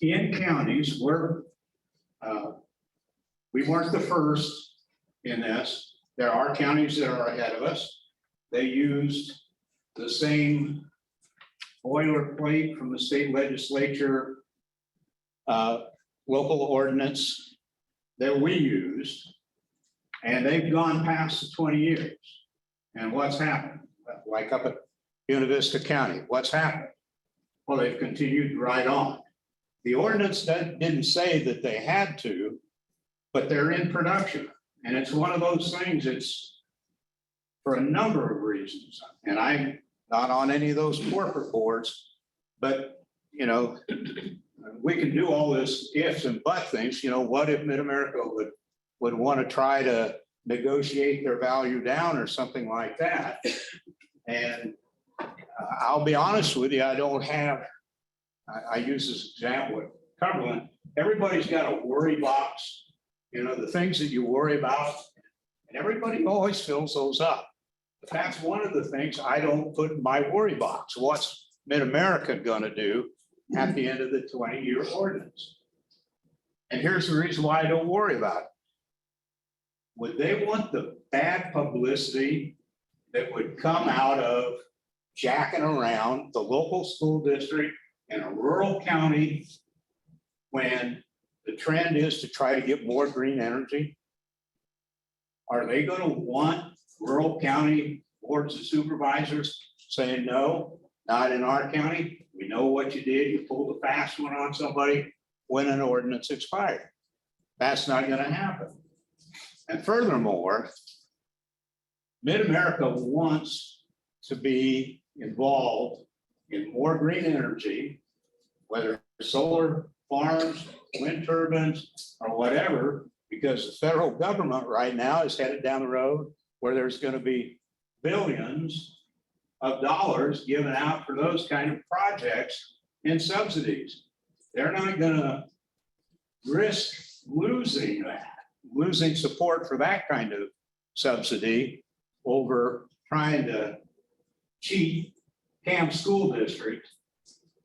In counties where we weren't the first in this, there are counties that are ahead of us. They used the same boilerplate from the state legislature, local ordinance that we used, and they've gone past the 20 years. And what's happened? Like up at Buena Vista County, what's happened? Well, they've continued right on. The ordinance didn't say that they had to, but they're in production. And it's one of those things, it's for a number of reasons. And I'm not on any of those corporate boards, but, you know, we can do all this ifs and but things. You know, what if Mid-America would want to try to negotiate their value down or something like that? And I'll be honest with you, I don't have, I use this example at Cumberland, everybody's got a worry box, you know, the things that you worry about, and everybody always fills those up. But that's one of the things I don't put in my worry box. What's Mid-America going to do at the end of the 20-year ordinance? And here's the reason why I don't worry about it. Would they want the bad publicity that would come out of jacking around the local school district in a rural county when the trend is to try to get more green energy? Are they going to want rural county boards of supervisors saying, no, not in our county? We know what you did. You pulled a fast one on somebody when an ordinance expired. That's not going to happen. And furthermore, Mid-America wants to be involved in more green energy, whether solar farms, wind turbines, or whatever, because the federal government right now is headed down the road where there's going to be billions of dollars given out for those kind of projects in subsidies. They're not going to risk losing that, losing support for that kind of subsidy over trying to cheat CAM school district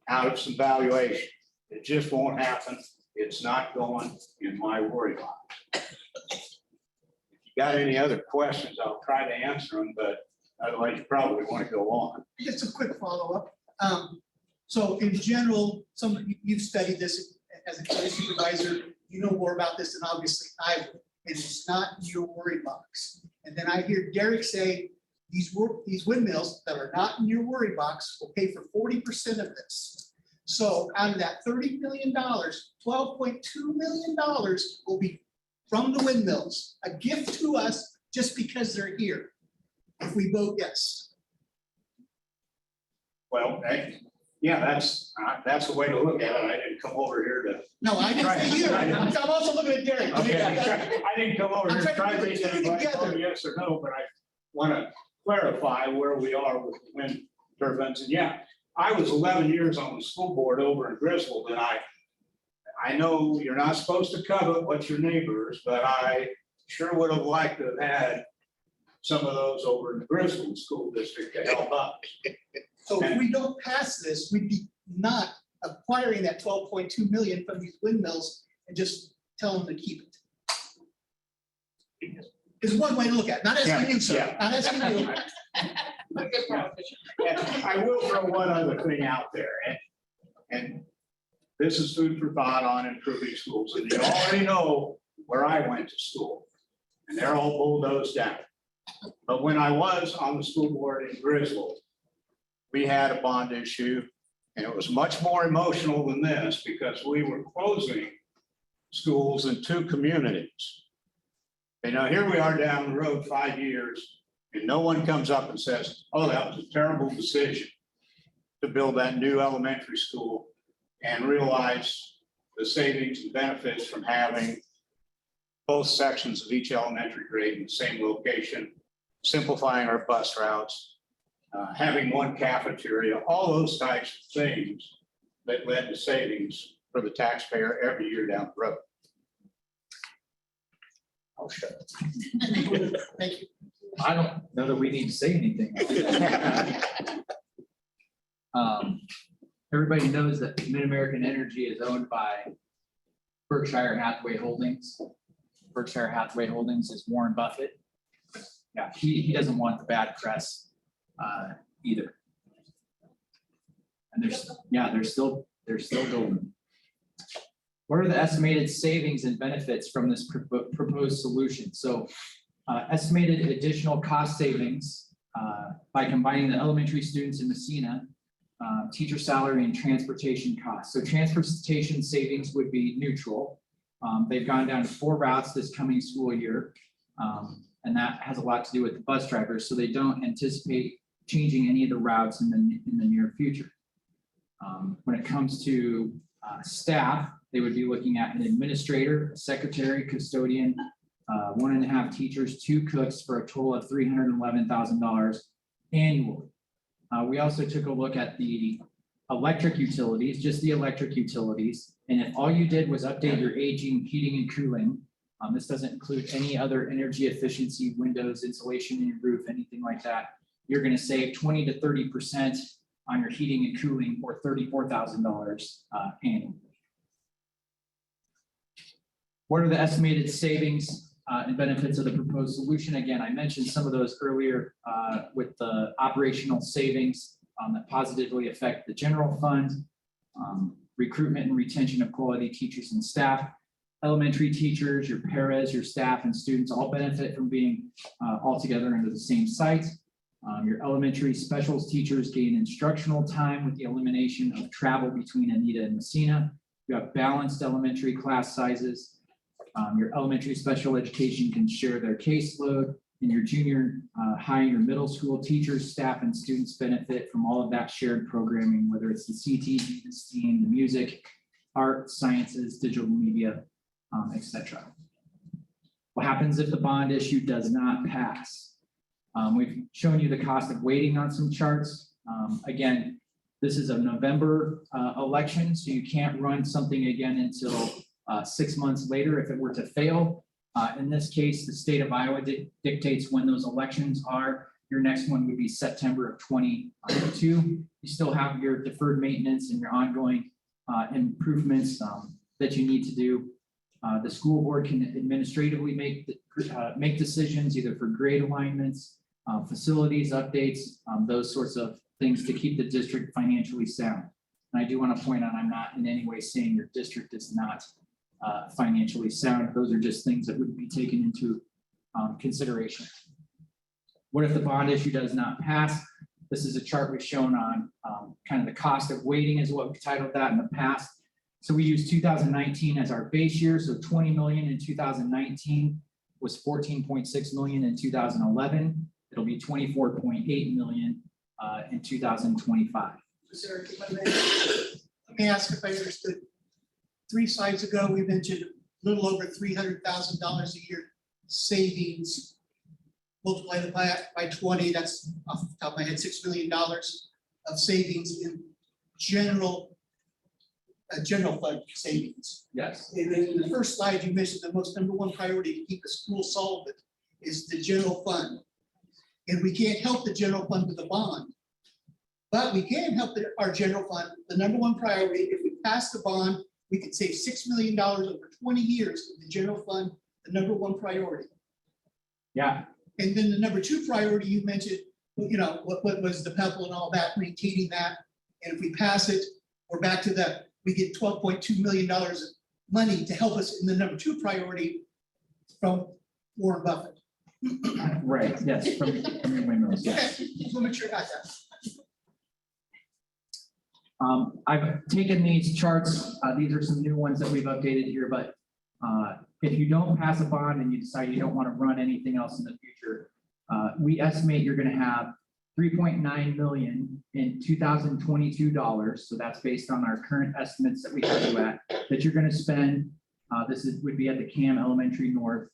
out of some valuation. It just won't happen. It's not going in my worry box. If you got any other questions, I'll try to answer them, but Otherwise, you probably want to go on. Just a quick follow-up. So in general, you've studied this as a county supervisor, you know more about this than obviously I would. And it's not your worry box. And then I hear Derek say, these windmills that are not in your worry box will pay for 40% of this. So out of that $30 million, $12.2 million will be from the windmills, a gift to us just because they're here. If we vote yes. Well, yeah, that's the way to look at it. I didn't come over here to. No, I didn't say either. I'm also looking at Derek. Okay, I didn't come over I'm here to trying try to to put make the two anybody together. vote yes or no, but I want to clarify where we are with the wind turbines. And yeah, I was 11 years on the school board over in Griswold, and I know you're not supposed to covet what's your neighbors, but I sure would have liked to have had some of those over in the Griswold School District to help us. So if we don't pass this, we'd be not acquiring that 12.2 million from these windmills and just tell them to keep it. Is one way to look at it, not asking you, sir, Yeah. not asking you. And I will throw one other thing out there, and this is food for thought on improving schools, and you already know where I went to school, and they're all bulldozed down. But when I was on the school board in Griswold, we had a bond issue, and it was much more emotional than this because we were closing schools in 2 communities. And now here we are down the road 5 years, and no one comes up and says, oh, that was a terrible decision to build that new elementary school and realize the savings and benefits from having both sections of each elementary grade in the same location, simplifying our bus routes, having one cafeteria, all those types of things that led to savings for the taxpayer every year down the road. I'll shut up. Thank you. I don't know that we need to say anything. Everybody knows that Mid-American Energy is owned by Berkshire Hathaway Holdings. Berkshire Hathaway Holdings is Warren Buffett. Yeah, he doesn't want the bad press either. And they're still building. What are the estimated savings and benefits from this proposed solution? So estimated additional cost savings by combining the elementary students in Messina, teacher salary and transportation costs. So transportation savings would be neutral. They've gone down to 4 routes this coming school year. And that has a lot to do with the bus drivers. So they don't anticipate changing any of the routes in the near future. When it comes to staff, they would be looking at an administrator, a secretary, custodian, 1.5 teachers, 2 cooks for a total of $311,000 annually. We also took a look at the electric utilities, just the electric utilities. And if all you did was update your aging heating and cooling, this doesn't include any other energy efficiency, windows, insulation in your roof, anything like that, you're going to save 20 to 30% on your heating and cooling, or $34,000 annually. What are the estimated savings and benefits of the proposed solution? Again, I mentioned some of those earlier with the operational savings that positively affect the general fund, recruitment and retention of quality teachers and staff. Elementary teachers, your paras, your staff and students all benefit from being all together under the same site. Your elementary specials teachers gain instructional time with the elimination of travel between Anita and Messina. You have balanced elementary class sizes. Your elementary special education can share their caseload, and your junior high and your middle school teachers, staff, and students benefit from all of that shared programming, whether it's the CTE, the STEAM, the music, art, sciences, digital media, etc. What happens if the bond issue does not pass? We've shown you the cost of waiting on some charts. Again, this is a November election, so you can't run something again until 6 months later if it were to fail. In this case, the state of Iowa dictates when those elections are. Your next one would be September of 2022. You still have your deferred maintenance and your ongoing improvements that you need to do. The school board can administratively make decisions either for grade alignments, facilities updates, those sorts of things to keep the district financially sound. And I do want to point out, I'm not in any way saying your district is not financially sound. Those are just things that would be taken into consideration. What if the bond issue does not pass? This is a chart we've shown on kind of the cost of waiting is what we titled that in the past. So we use 2019 as our base year. So 20 million in 2019 was 14.6 million in 2011. It'll be 24.8 million in 2025. Sir, let me ask if I understood. 3 slides ago, we mentioned a little over $300,000 a year savings. Multiply it by 20, that's off the top of my head, $6 million of savings in general fund savings. Yes. And then in the first slide, you mentioned the most number one priority to keep the school solvent is the general fund. And we can't help the general fund with a bond, but we can help our general fund. The number one priority, if we pass the bond, we could save $6 million over 20 years in the general fund, the number one priority. Yeah. And then the number two priority you mentioned, you know, what was the PEPAL and all that, maintaining that. And if we pass it, we're back to that. We get $12.2 million of money to help us in the number two priority from Warren Buffett. Right, yes, from your windmills, yes. Okay, just want to make sure I got that. I've taken these charts, these are some new ones that we've updated here, but if you don't pass a bond and you decide you don't want to run anything else in the future, we estimate you're going to have 3.9 million in 2022 dollars. So that's based on our current estimates that we have you at, that you're going to spend. Would be at the CAM Elementary North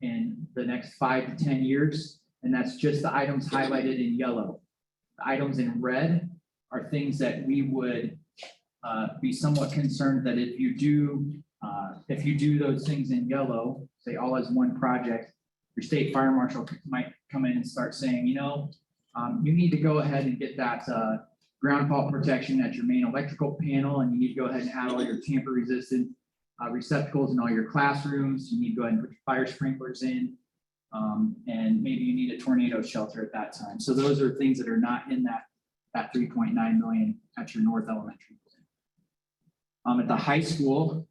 in the next 5 to 10 years. And that's just the items highlighted in yellow. The items in red are things that we would be somewhat concerned that if you do those things in yellow, say all as one project, your state fire marshal might come in and start saying, you know, you need to go ahead and get that ground fault protection at your main electrical panel, and you need to go ahead and add all your tamper resistant receptacles in all your classrooms. You need to go ahead and put your fire sprinklers in, and maybe you need a tornado shelter at that time. So those are things that are not in that 3.9 million at your North Elementary. At the high school,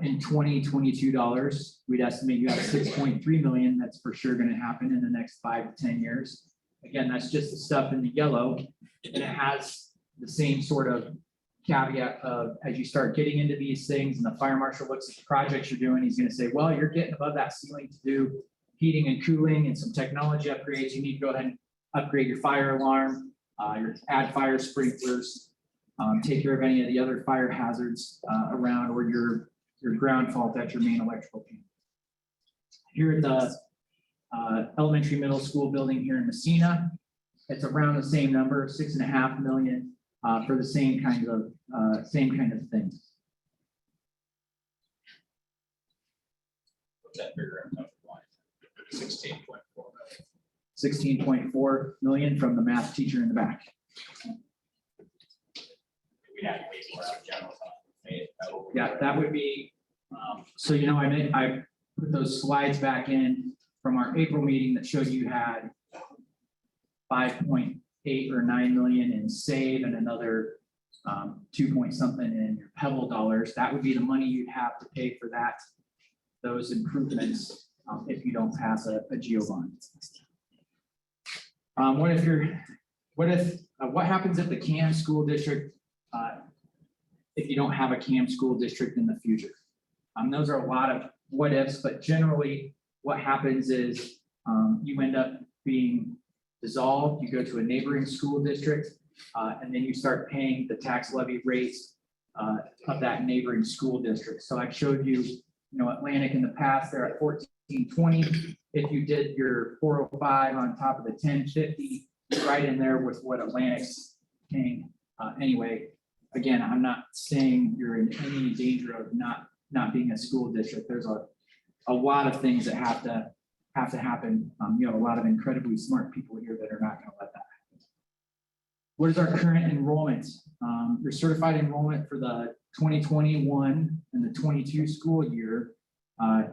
in 2022 dollars, we'd estimate you have 6.3 million. That's for sure going to happen in the next 5 to 10 years. Again, that's just the stuff in the yellow, and it has the same sort of caveat of as you start getting into these things and the fire marshal looks at the projects you're doing, he's going to say, well, you're getting above that ceiling to do heating and cooling and some technology upgrades. You need to go ahead and upgrade your fire alarm, add fire sprinklers, take care of any of the other fire hazards around, or your ground fault at your main electrical panel. Here at the elementary middle school building here in Messina, it's around the same number, 6.5 million for the same kind of things. What's that figure on top of line? 16.4 million. 16.4 million from the math teacher in the back. We have to pay more out of general fund. Yeah, that would be, so you know, I put those slides back in from our April meeting that showed you had 5.8 or 9 million in save and another 2 point something in your Pebble dollars. That would be the money you'd have to pay for those improvements if you don't pass a Geo Bond. What happens if the CAM school district, if you don't have a CAM school district in the future? Those are a lot of what ifs, but generally what happens is you end up being dissolved, you go to a neighboring school district, and then you start paying the tax levy rates of that neighboring school district. So I've showed you, Atlantic in the past, they're at 1420. If you did your 405 on top of the 1050, right in there with what Atlantic's paying anyway. Again, I'm not saying you're in any danger of not being a school district. There's a lot of things that have to happen. A lot of incredibly smart people here that are not going to let that happen. What is our current enrollment? Your certified enrollment for the 2021 and the 22 school year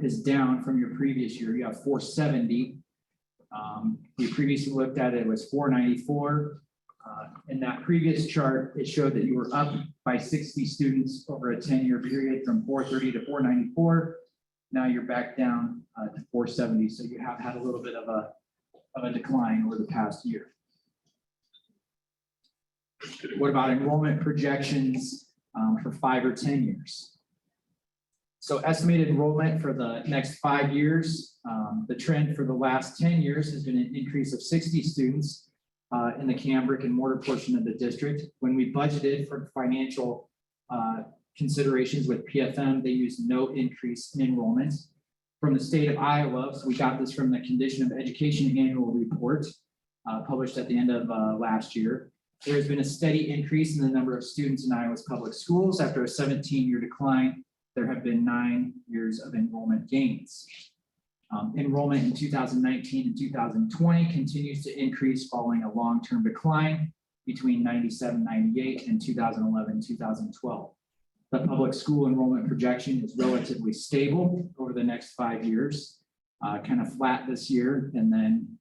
is down from your previous year. You have 470. We previously looked at it was 494. In that previous chart, it showed that you were up by 60 students over a 10-year period from 430 to 494. Now you're back down to 470. So you have had a little bit of a decline over the past year. What about enrollment projections for 5 or 10 years? So estimated enrollment for the next 5 years, the trend for the last 10 years has been an increase of 60 students in the Cambric and Mortar portion of the district. When we budgeted for financial considerations with PFM, they used no increase in enrollment. From the state of Iowa, so we got this from the Condition of Education Annual Report published at the end of last year. There has been a steady increase in the number of students in Iowa's public schools. After a 17-year decline, there have been 9 years of enrollment gains. Enrollment in 2019 and 2020 continues to increase following a long-term decline between 97, 98 and 2011, 2012. The public school enrollment projection is relatively stable over the next 5 years, kind of flat this year, and then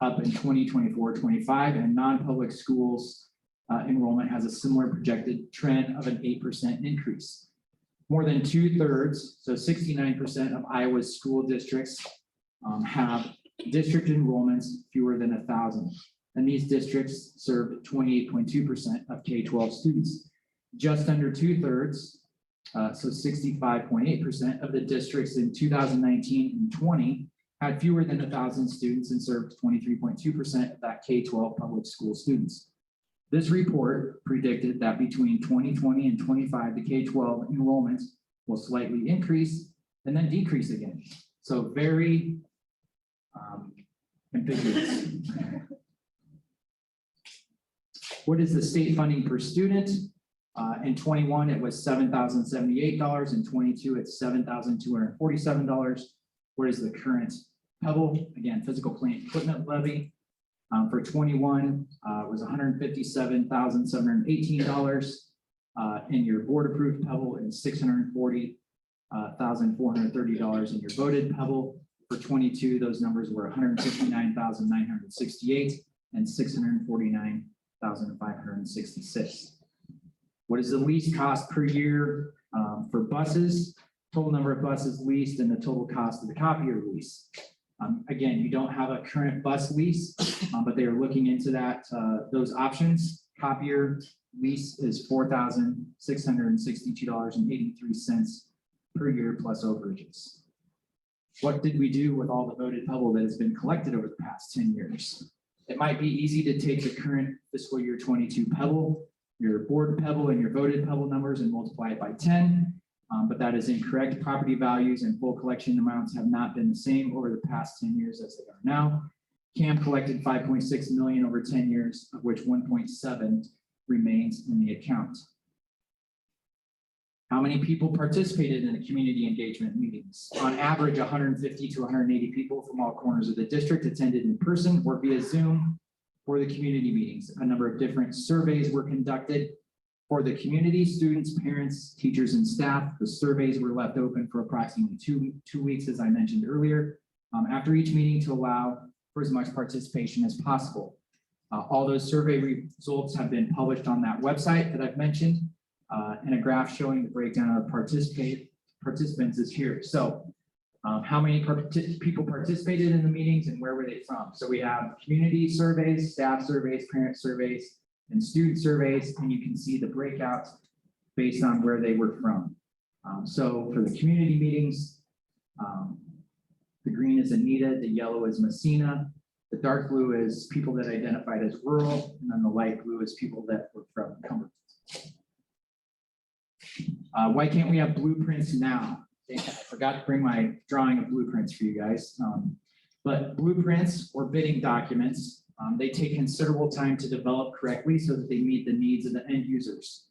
up in 2024, 25, and non-public schools enrollment has a similar projected trend of an 8% increase. More than 2/3, so 69% of Iowa's school districts have district enrollments fewer than 1,000. And these districts serve 28.2% of K-12 students. Just under 2/3, so 65.8% of the districts in 2019 and 20 had fewer than 1,000 students and served 23.2% of that K-12 public school students. This report predicted that between 2020 and 25, the K-12 enrollment will slightly increase and then decrease again. So very ambiguous. What is the state funding per student? In 21, it was $7,078. In 22, it's $7,247. What is the current Pebble? Again, physical plant equipment levy. For 21, it was $157,718. In your board approved Pebble and $640,430 in your voted Pebble. For 22, those numbers were $159,968 and $649,566. What is the lease cost per year for buses? Total number of buses leased and the total cost of the copier lease. Again, you don't have a current bus lease, but they are looking into that, those options. Copier lease is $4,662.83 per year plus overages. What did we do with all the voted Pebble that has been collected over the past 10 years? It might be easy to take the current fiscal year 22 Pebble, your board Pebble and your voted Pebble numbers and multiply it by 10. But that is incorrect. Property values and full collection amounts have not been the same over the past 10 years as they are now. CAM collected $5.6 million over 10 years, of which 1.7 remains in the account. How many people participated in the community engagement meetings? On average, 150 to 180 people from all corners of the district attended in person or via Zoom for the community meetings. A number of different surveys were conducted. For the community, students, parents, teachers, and staff, the surveys were left open for approximately two weeks, as I mentioned earlier, after each meeting to allow for as much participation as possible. All those survey results have been published on that website that I've mentioned, and a graph showing the breakdown of participants is here. So how many people participated in the meetings and where were they from? So we have community surveys, staff surveys, parent surveys, and student surveys, and you can see the breakout based on where they were from. So for the community meetings, the green is Anita, the yellow is Messina, the dark blue is people that identified as rural, and then the light blue is people that were from Cumberland. Why can't we have blueprints now? I forgot to bring my drawing of blueprints for you guys. But blueprints or bidding documents, they take considerable time to develop correctly so that they meet the needs of the end users.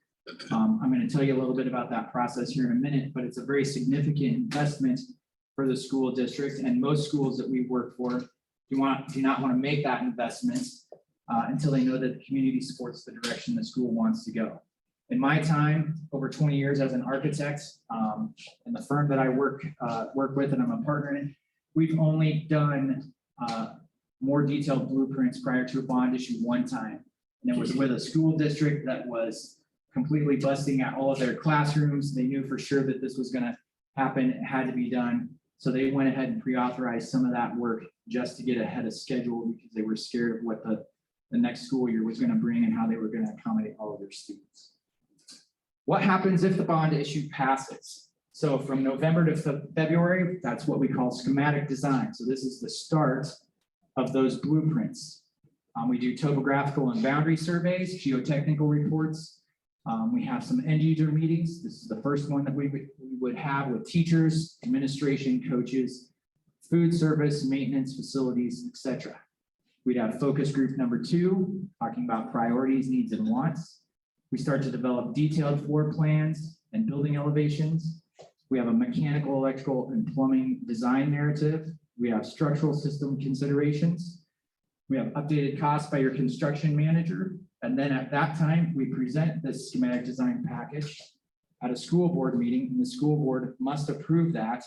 I'm going to tell you a little bit about that process here in a minute, but it's a very significant investment for the school district, and most schools that we work for do not want to make that investment until they know that the community supports the direction the school wants to go. In my time, over 20 years as an architect, in the firm that I work with and I'm a partner in, we've only done more detailed blueprints prior to a bond issue one time. And it was with a school district that was completely busting out all of their classrooms. They knew for sure that this was gonna happen, it had to be done. So they went ahead and pre-authorized some of that work just to get ahead of schedule because they were scared of what the next school year was gonna bring and how they were gonna accommodate all of their students. What happens if the bond issue passes? So from November to February, that's what we call schematic design. So this is the start of those blueprints. We do topographical and boundary surveys, geotechnical reports. We have some end user meetings. This is the first one that we would have with teachers, administration, coaches, food service, maintenance, facilities, etc. We'd have focus group number 2, talking about priorities, needs, and wants. We start to develop detailed floor plans and building elevations. We have a mechanical, electrical, and plumbing design narrative. We have structural system considerations. We have updated costs by your construction manager. And then at that time, we present this schematic design package at a school board meeting, and the school board must approve that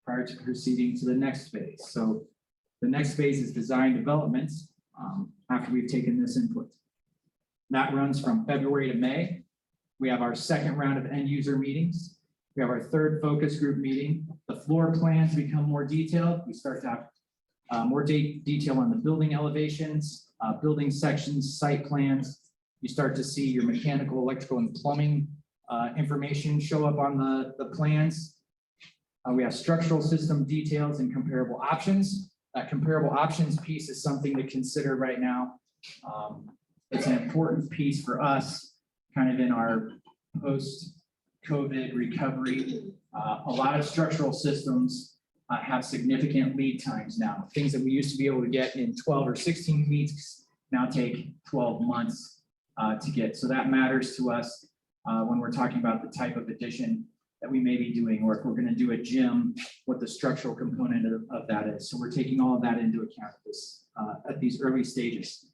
prior to proceeding to the next phase. So the next phase is design development after we've taken this input. That runs from February to May. We have our second round of end user meetings. We have our third focus group meeting. The floor plans become more detailed. We start to have more detail on the building elevations, building sections, site plans. You start to see your mechanical, electrical, and plumbing information show up on the plans. We have structural system details and comparable options. That comparable options piece is something to consider right now. It's an important piece for us kind of in our post-COVID recovery. A lot of structural systems have significant lead times now. Things that we used to be able to get in 12 or 16 weeks now take 12 months to get. So that matters to us when we're talking about the type of addition that we may be doing, or if we're going to do a gym, what the structural component of that is. So we're taking all of that into account at these early stages.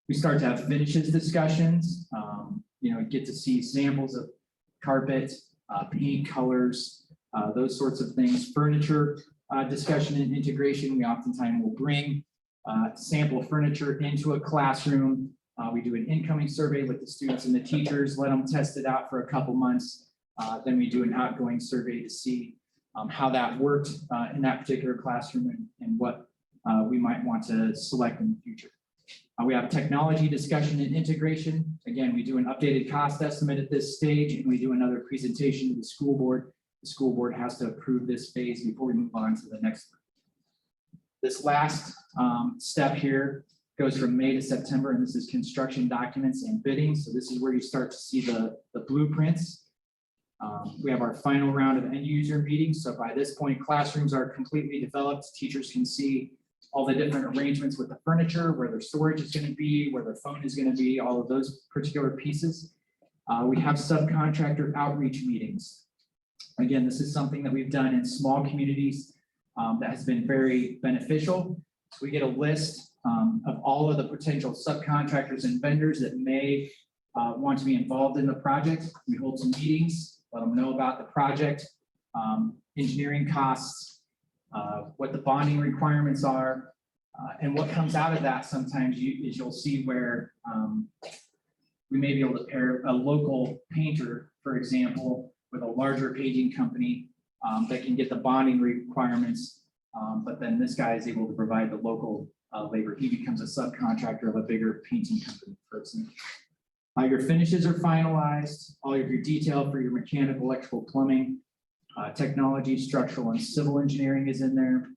We start to have finishes discussions, get to see samples of carpet, paint colors, those sorts of things. Furniture discussion and integration. We oftentimes will bring sample furniture into a classroom. We do an incoming survey with the students and the teachers, let them test it out for a couple months. Then we do an outgoing survey to see how that worked in that particular classroom and what we might want to select in the future. We have technology discussion and integration. Again, we do an updated cost estimate at this stage, and we do another presentation to the school board. The school board has to approve this phase before we move on to the next one. This last step here goes from May to September, and this is construction documents and bidding. So this is where you start to see the blueprints. We have our final round of end user meetings. So by this point, classrooms are completely developed. Teachers can see all the different arrangements with the furniture, where their storage is going to be, where their phone is going to be, all of those particular pieces. We have subcontractor outreach meetings. Again, this is something that we've done in small communities that has been very beneficial. So we get a list of all of the potential subcontractors and vendors that may want to be involved in the project. We hold some meetings, let them know about the project, engineering costs, what the bonding requirements are, and what comes out of that sometimes is you'll see where we may be able to pair a local painter, for example, with a larger painting company that can get the bonding requirements, but then this guy is able to provide the local labor. He becomes a subcontractor of a bigger painting company, for example. Your finishes are finalized, all of your detail for your mechanical, electrical, plumbing, technology, structural, and civil engineering is in there.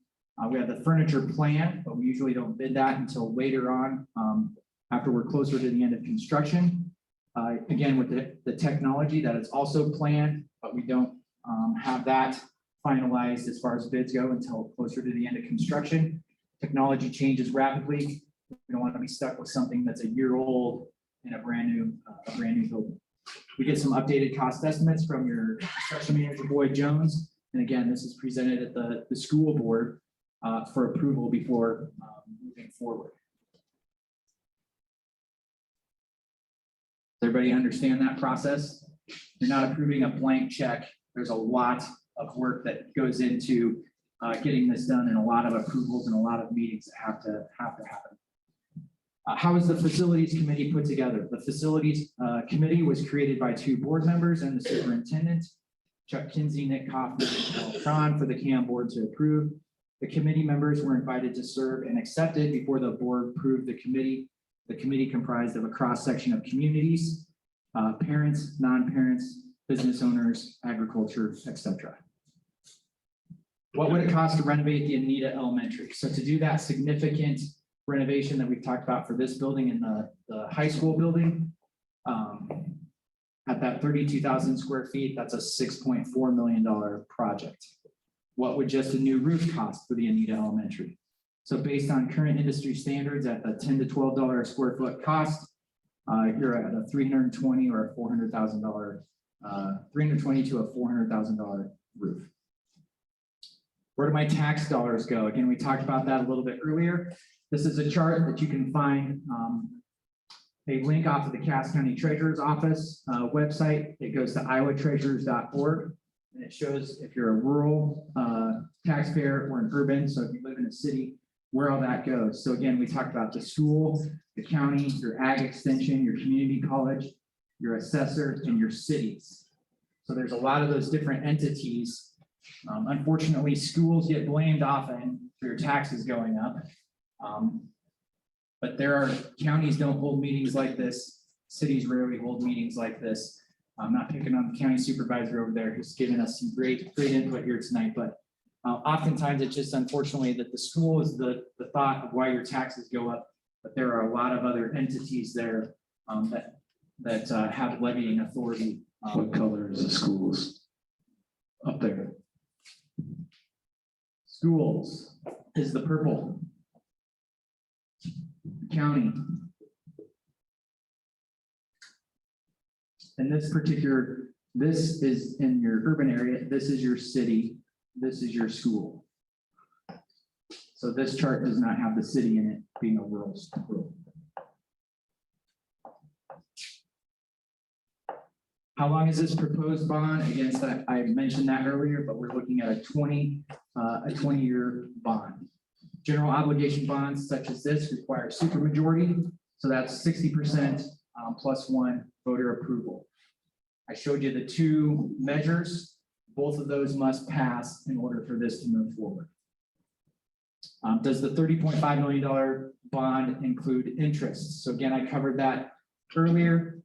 We have the furniture plan, but we usually don't bid that until later on after we're closer to the end of construction. Again, with the technology that is also planned, but we don't have that finalized as far as bids go until closer to the end of construction. Technology changes rapidly. We don't want to be stuck with something that's a year old in a brand new building. We get some updated cost estimates from your construction manager, Boyd Jones. And again, this is presented at the school board for approval before moving forward. Does everybody understand that process? You're not approving a blank check. There's a lot of work that goes into getting this done and a lot of approvals and a lot of meetings that have to happen. How is the facilities committee put together? The facilities committee was created by 2 board members and the superintendent, Chuck Kinsey, Nick Kaufman, and Al Tron, for the CAM board to approve. The committee members were invited to serve and accepted before the board approved the committee. The committee comprised of a cross-section of communities, parents, non-parents, business owners, agriculture, etc. What would it cost to renovate the Anita Elementary? So to do that significant renovation that we've talked about for this building and the high school building, at that 32,000 square feet, that's a $6.4 million project. What would just a new roof cost for the Anita Elementary? So based on current industry standards at the $10 to $12 a square foot cost, you're at a $320 or a $400,000, $320 to a $400,000 roof. Where do my tax dollars go? Again, we talked about that a little bit earlier. This is a chart that you can find a link off of the Cass County Treasurer's Office website. It goes to iowatreasurers.org, and it shows if you're a rural taxpayer or an urban, so if you live in a city, where all that goes. So again, we talked about the school, the county, your ag extension, your community college, your assessor, and your cities. So there's a lot of those different entities. Unfortunately, schools get blamed often for your taxes going up. But there are counties don't hold meetings like this. Cities rarely hold meetings like this. I'm not picking on the county supervisor over there who's given us some great input here tonight, but oftentimes it's just unfortunately that the school is the thought of why your taxes go up, but there are a lot of other entities there that have levying authority. What color is the schools? Up there. Schools is the purple. County. And this is in your urban area, this is your city, this is your school. So this chart does not have the city in it, being a rural school. How long is this proposed bond? Again, I mentioned that earlier, but we're looking at a 20-year bond. General obligation bonds such as this require supermajority, so that's 60% plus 1 voter approval. I showed you the 2 measures. Both of those must pass in order for this to move forward. Does the $30.5 million bond include interest? So again, I covered that earlier.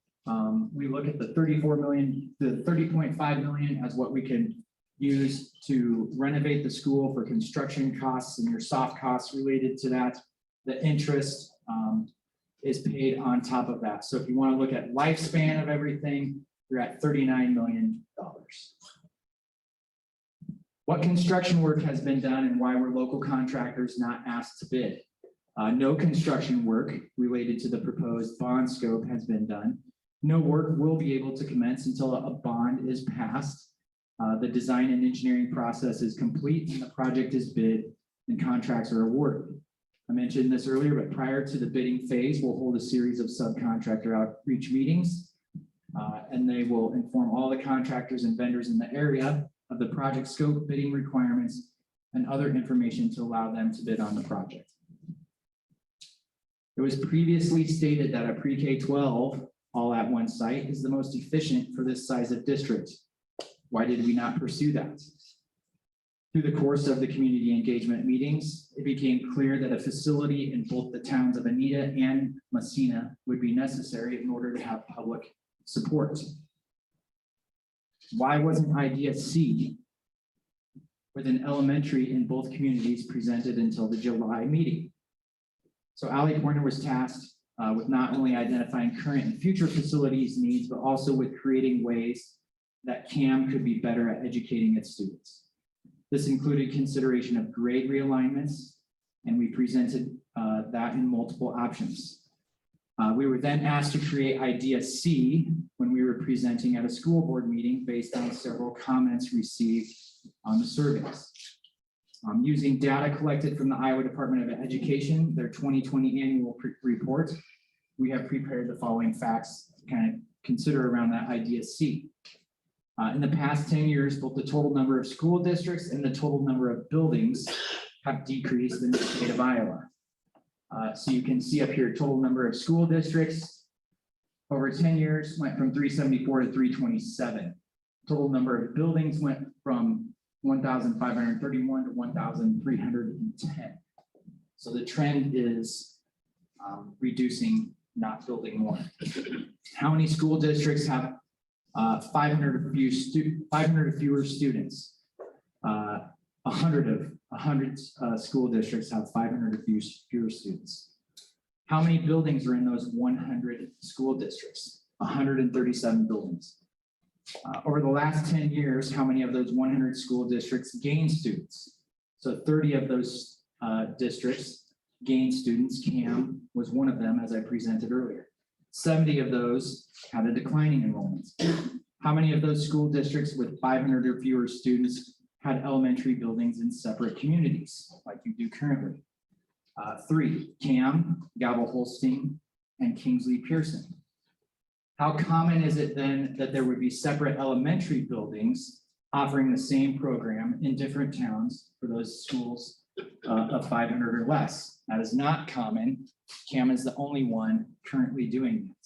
We look at the $30.5 million as what we can use to renovate the school for construction costs and your soft costs related to that. The interest is paid on top of that. So if you want to look at lifespan of everything, you're at $39 million. What construction work has been done and why were local contractors not asked to bid? No construction work related to the proposed bond scope has been done. No work will be able to commence until a bond is passed. The design and engineering process is complete and the project is bid and contracts are awarded. I mentioned this earlier, but prior to the bidding phase, we'll hold a series of subcontractor outreach meetings and they will inform all the contractors and vendors in the area of the project scope, bidding requirements, and other information to allow them to bid on the project. It was previously stated that a pre-K-12 all at one site is the most efficient for this size of district. Why did we not pursue that? Through the course of the community engagement meetings, it became clear that a facility in both the towns of Anita and Messina would be necessary in order to have public support. Why wasn't idea C with an elementary in both communities presented until the July meeting? So Ali Pointer was tasked with not only identifying current and future facilities needs, but also with creating ways that CAM could be better at educating its students. This included consideration of grade realignments, and we presented that in multiple options. We were then asked to create idea C when we were presenting at a school board meeting based on several comments received on the surveys. Using data collected from the Iowa Department of Education, their 2020 annual report, we have prepared the following facts to kind of consider around that idea C. In the past 10 years, both the total number of school districts and the total number of buildings have decreased in the state of Iowa. So you can see up here, total number of school districts over 10 years went from 374 to 327. Total number of buildings went from 1,531 to 1,310. So the trend is reducing, not building more. How many school districts have 500 or fewer students? 100 school districts have 500 or fewer students. How many buildings are in those 100 school districts? 137 buildings. Over the last 10 years, how many of those 100 school districts gained students? So 30 of those districts gained students. CAM was one of them, as I presented earlier. 70 of those had a declining enrollment. How many of those school districts with 500 or fewer students had elementary buildings in separate communities, like you do currently? 3, CAM, Galvin-Holstein, and Kingsley-Pearson. How common is it then that there would be separate elementary buildings offering the same program in different towns for those schools of 500 or less? That is not common. CAM is the only one currently doing that.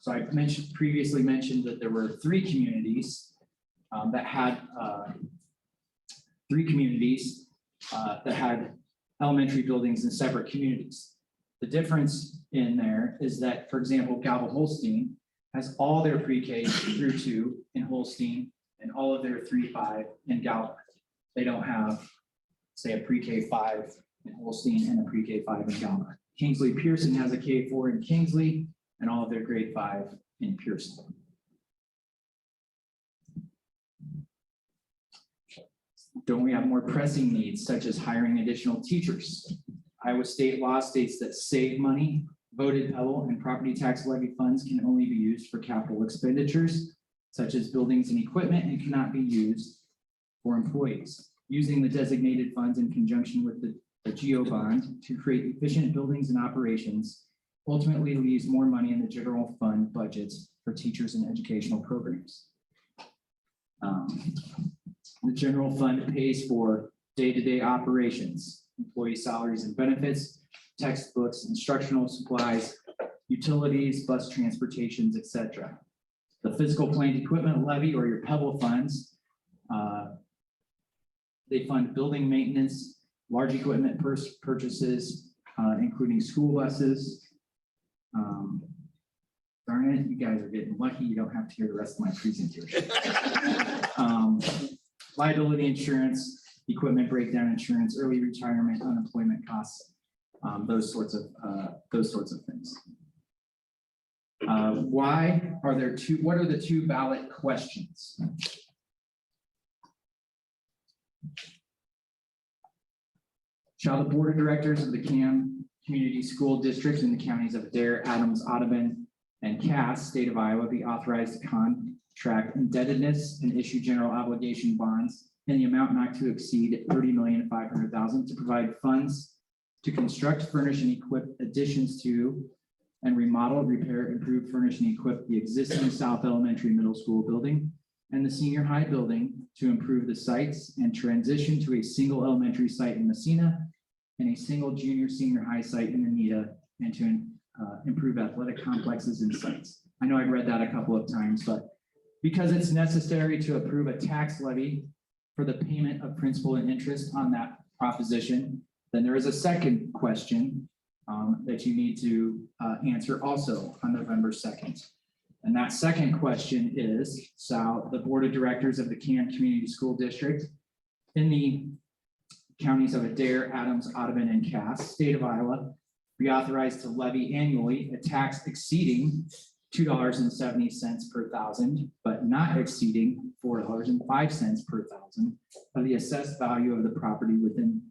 So I previously mentioned that there were 3 communities that had elementary buildings in separate communities. The difference in there is that, for example, Galvin-Holstein has all their pre-K through 2 in Holstein and all of their 3-5 in Galvin. They don't have, say, a pre-K 5 in Holstein and a pre-K 5 in Galvin. Kingsley-Pearson has a K4 in Kingsley and all of their grade 5 in Pearson. Don't we have more pressing needs, such as hiring additional teachers? Iowa state law states that save money, voted Pebble, and property tax levy funds can only be used for capital expenditures, such as buildings and equipment, and cannot be used for employees. Using the designated funds in conjunction with the Geo Bond to create efficient buildings and operations ultimately leaves more money in the general fund budgets for teachers and educational programs. The general fund pays for day-to-day operations, employee salaries and benefits, textbooks, instructional supplies, utilities, bus transportations, etc. The physical plant equipment levy, or your Pebble funds, they fund building maintenance, large equipment purchases, including school buses. Darn it, you guys are getting lucky. You don't have to hear the rest of my presentation. Liability insurance, equipment breakdown insurance, early retirement, unemployment costs, those sorts of things. What are the 2 ballot questions? Shall the board of directors of the CAM Community School District in the counties of Adair, Adams, Audubon, and Cass, state of Iowa, be authorized to contract indebtedness and issue general obligation bonds in the amount not to exceed $30,500,000 to provide funds to construct, furnish, and equip additions to and remodel, repair, improve, furnish, and equip the existing South Elementary Middle School building and the senior high building to improve the sites and transition to a single elementary site in Messina and a single senior high site in Anita, and to improve athletic complexes and sites. I know I've read that a couple of times, but because it's necessary to approve a tax levy for the payment of principal and interest on that proposition, then there is a second question that you need to answer also on November 2nd. And that second question is, shall the board of directors of the CAM Community School District in the counties of Adair, Adams, Audubon, and Cass, state of Iowa, be authorized to levy annually a tax exceeding $2.70 per thousand, but not exceeding $4.05 per thousand of the assessed value of the property within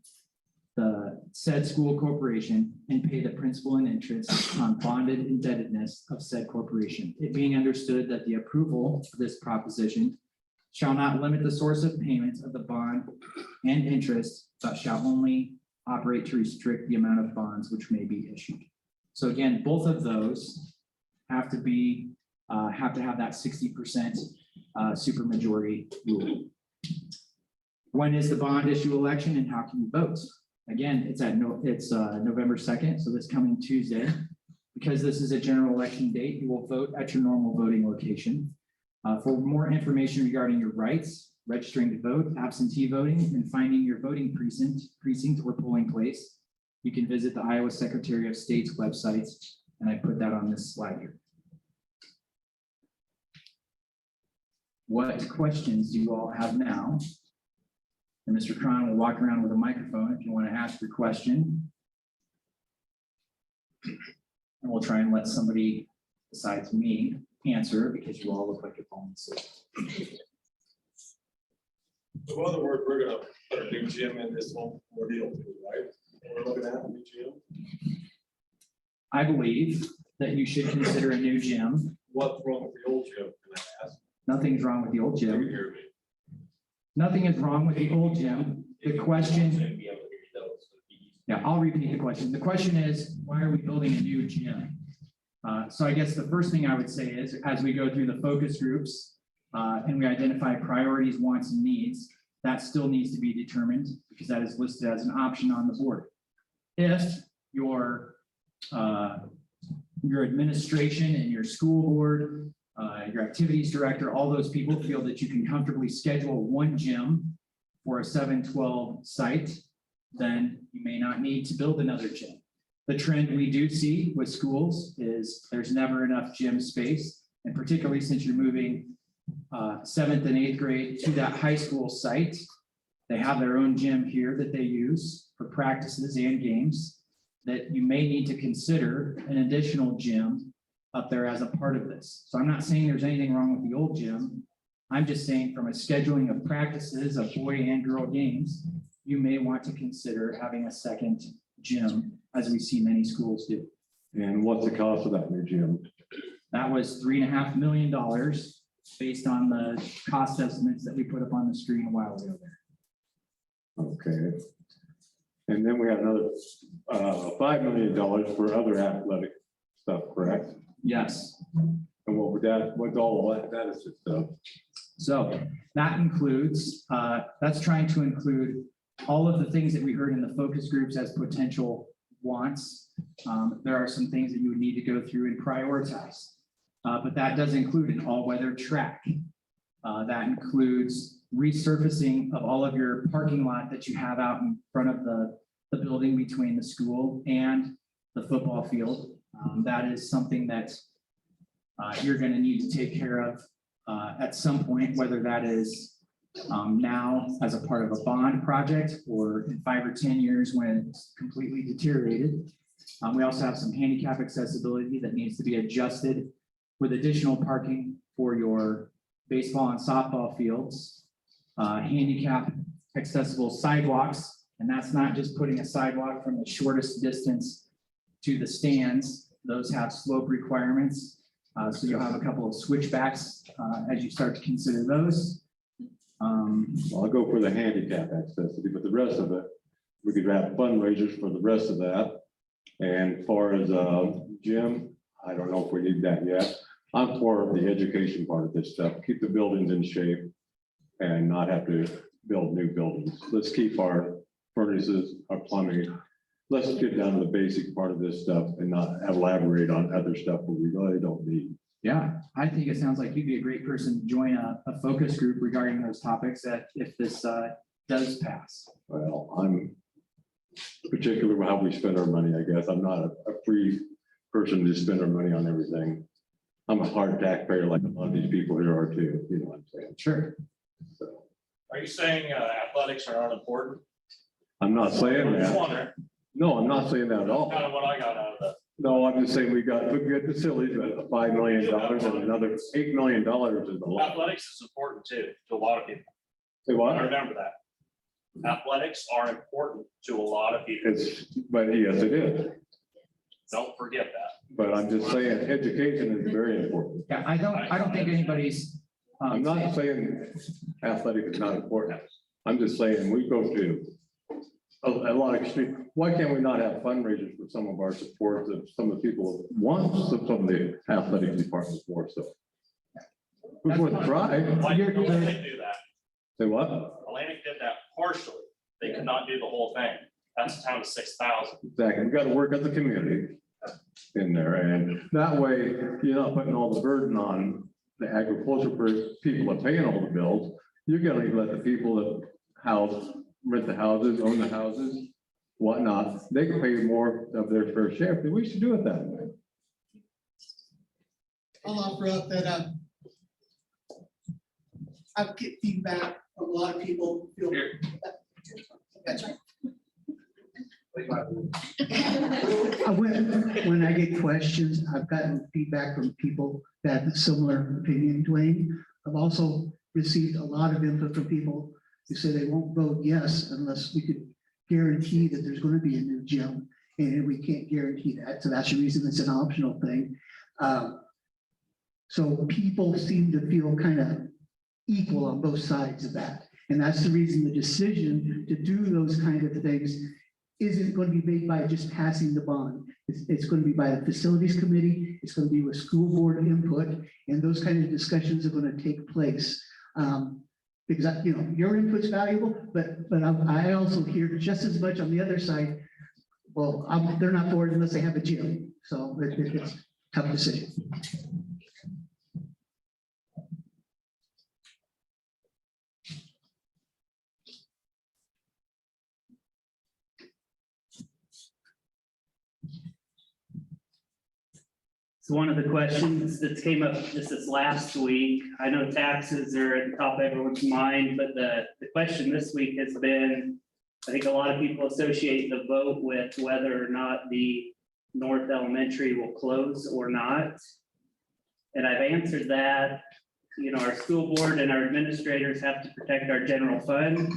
the said school corporation, and pay the principal and interest on bonded indebtedness of said corporation. It being understood that the approval of this proposition shall not limit the source of payment of the bond and interest, but shall only operate to restrict the amount of bonds which may be issued. So again, both of those have to have that 60% supermajority rule. When is the bond issue election and how can you vote? Again, it's November 2nd, so this coming Tuesday. Because this is a general election date, you will vote at your normal voting location. For more information regarding your rights, registering to vote, absentee voting, and finding your voting precinct or polling place, you can visit the Iowa Secretary of State's website, and I put that on this slide here. What questions do you all have now? And Mr. Cron will walk around with a microphone if you want to ask your question. And we'll try and let somebody besides me answer because you all look like you're falling asleep. So in other words, we're gonna put a new gym in this whole ordeal, right? We're looking at a new gym. I believe that you should consider a new gym. What's wrong with the old gym? Can I ask? Nothing's wrong with the old Can you gym. hear me? Nothing is wrong with the old gym. The question, Shouldn't be able to hear those, so it'd be easy. yeah, I'll repeat the question. The question is, why are we building a new gym? So I guess the first thing I would say is, as we go through the focus groups and we identify priorities, wants, and needs, that still needs to be determined because that is listed as an option on the board. If your administration and your school board, your activities director, all those people feel that you can comfortably schedule one gym for a 7-12 site, then you may not need to build another gym. The trend we do see with schools is there's never enough gym space, and particularly since you're moving 7th and 8th grade to that high school site, they have their own gym here that they use for practices and games, that you may need to consider an additional gym up there as a part of this. So I'm not saying there's anything wrong with the old gym. I'm just saying from a scheduling of practices of boy and girl games, you may want to consider having a second gym, as we see many schools do. And what's the cost of that new gym? That was $3.5 million based on the cost estimates that we put up on the screen a while ago there. Okay. And then we have another $5 million for other athletic stuff, correct? Yes. And what would that, what's all of that is stuff? So that includes, that's trying to include all of the things that we heard in the focus groups as potential wants. There are some things that you would need to go through and prioritize. But that does include an all-weather track. That includes resurfacing of all of your parking lot that you have out in front of the building between the school and the football field. That is something that you're going to need to take care of at some point, whether that is now as a part of a bond project or in 5 or 10 years when it's completely deteriorated. We also have some handicap accessibility that needs to be adjusted with additional parking for your baseball and softball fields, handicap accessible sidewalks. And that's not just putting a sidewalk from the shortest distance to the stands. Those have slope requirements. So you'll have a couple of switchbacks as you start to consider those. Well, I'll go for the handicap accessibility, but the rest of it, we could have fundraisers for the rest of that. And as far as gym, I don't know if we need that yet. I'm for the education part of this stuff, keep the buildings in shape and not have to build new buildings. Let's keep our furnaces, our plumbing. Let's get down to the basic part of this stuff and not elaborate on other stuff that we really don't need. Yeah, I think it sounds like you'd be a great person to join a focus group regarding those topics that if this does pass. Well, I'm particular about how we spend our money, I guess. I'm not a free person to spend our money on everything. I'm a hard taxpayer like a lot of these people here are too, you know what I'm saying? Sure. So Are you saying athletics are unimportant? I'm not saying I'm just that. wondering, No, I'm not saying that at all. kind of what I got out of that. No, I'm just saying we got good facilities, but $5 million and another $8 million is a lot. Athletics is important too, to a lot of people. Say I what? remember that. Athletics are important to a lot of people. But yes, it is. Don't forget that. But I'm just saying, education is very important. Yeah, I don't think anybody's. I'm not saying athletic is not important. I'm just saying we go to a lot of extreme. Why can't we not have fundraisers for some of our supports that some of the people want some of the athletic departments for? So We're going to try. Why did Atlantic do that? Say what? Atlantic did that partially. They could not do the whole thing. That's a town of 6,000. Exactly. We got to work as a community in there. And that way, you're not putting all the burden on the agricultural people that paying all the bills. You're going to let the people that rent the houses, own the houses, whatnot, they can pay more of their fair share. We should do it that way. I'll offer up that I get feedback from a lot of people. Feel That's right. When I get questions, I've gotten feedback from people that have a similar opinion, Dwayne. I've also received a lot of input from people who say they won't vote yes unless we could guarantee that there's going to be a new gym, and we can't guarantee that. So that's the reason it's an optional thing. So people seem to feel kind of equal on both sides of that. And that's the reason the decision to do those kind of things isn't going to be made by just passing the bond. It's going to be by the facilities committee. It's going to be with school board input, and those kind of discussions are going to take place. Because your input's valuable, but I also hear just as much on the other side. Well, they're not for it unless they have a gym. So it's a tough decision. So one of the questions that came up just this last week, I know taxes are at the top of everyone's mind, but the question this week has been, I think a lot of people associate the vote with whether or not the North Elementary will close or not. And I've answered that, our school board and our administrators have to protect our general fund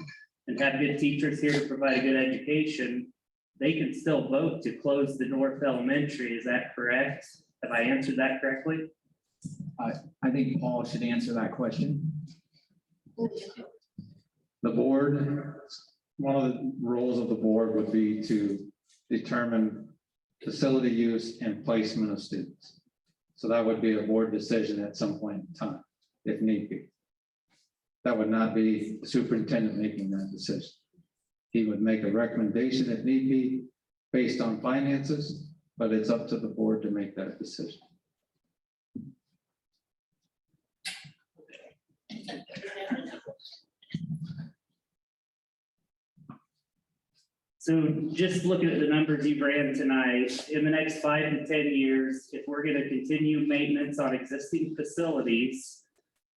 and have good teachers here to provide a good education. They can still vote to close the North Elementary, is that correct? Have I answered that correctly? I think Paul should answer that question. The board, one of the roles of the board would be to determine facility use and placement of students. So that would be a board decision at some point in time, if need be. That would not be the superintendent making that decision. He would make a recommendation if need be based on finances, but it's up to the board to make that decision. So just looking at the numbers you ran tonight, in the next 5 to 10 years, if we're going to continue maintenance on existing facilities,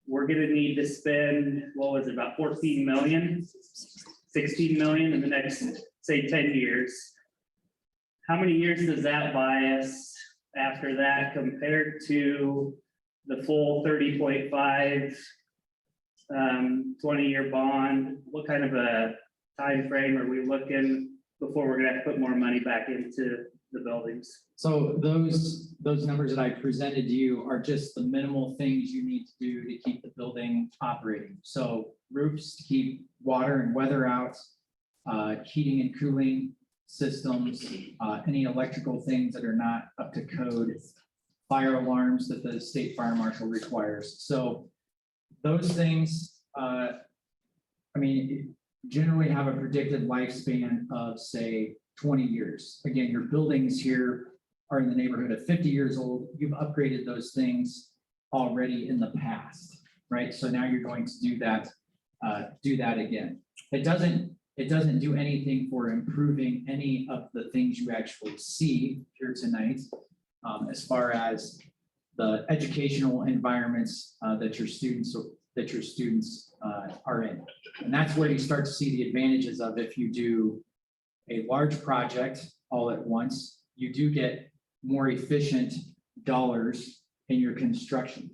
we're going to need to spend, what was it, about 14 million, 16 million in the next, say, 10 years. How many years does that buy us after that compared to the full 30.5 20-year bond? What kind of a time frame are we looking before we're gonna have to put more money back into the buildings? So those numbers that I presented to you are just the minimal things you need to do to keep the building operating. So roofs to keep water and weather out, heating and cooling systems, any electrical things that are not up to code, fire alarms that the state fire marshal requires. So those things, generally have a predicted lifespan of, say, 20 years. Again, your buildings here are in the neighborhood of 50 years old. You've upgraded those things already in the past, right? So now you're going to do that again. It doesn't do anything for improving any of the things you actually see here tonight, as far as the educational environments that your students are in. And that's where you start to see the advantages of if you do a large project all at once, you do get more efficient dollars in your construction.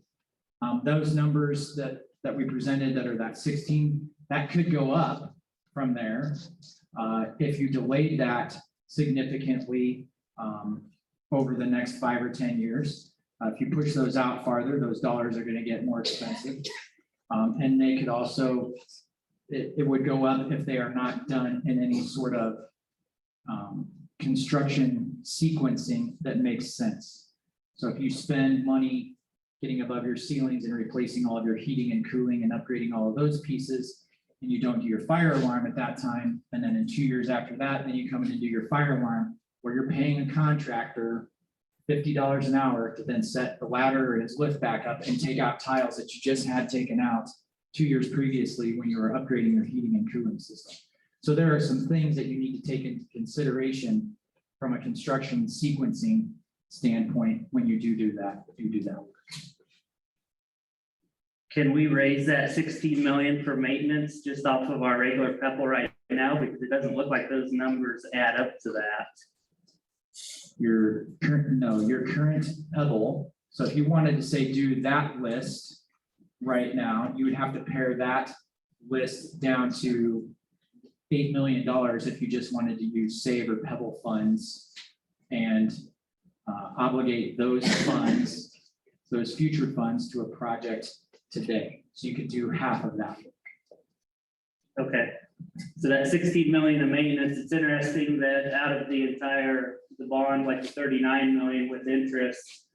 Those numbers that we presented that are that 16, that could go up from there if you delayed that significantly over the next 5 or 10 years. If you push those out farther, those dollars are going to get more expensive. And they could also, it would go up if they are not done in any sort of construction sequencing that makes sense. So if you spend money getting above your ceilings and replacing all of your heating and cooling and upgrading all of those pieces, and you don't do your fire alarm at that time, and then in 2 years after that, then you come in and do your fire alarm, where you're paying a contractor $50 an hour to then set the ladder or his lift back up and take out tiles that you just had taken out 2 years previously when you were upgrading your heating and cooling system. So there are some things that you need to take into consideration from a construction sequencing standpoint when you do that. Can we raise that 16 million for maintenance just off of our regular PEPAL right now? Because it doesn't look like those numbers add up to that. Your current PEBL. So if you wanted to say do that list right now, you would have to pare that list down to $8 million if you just wanted to use SAVE or PEBL funds and obligate those funds, those future funds to a project today. So you could do half of that. Okay, so that 16 million of maintenance, it's interesting that out of the bond, like 39 million with interest,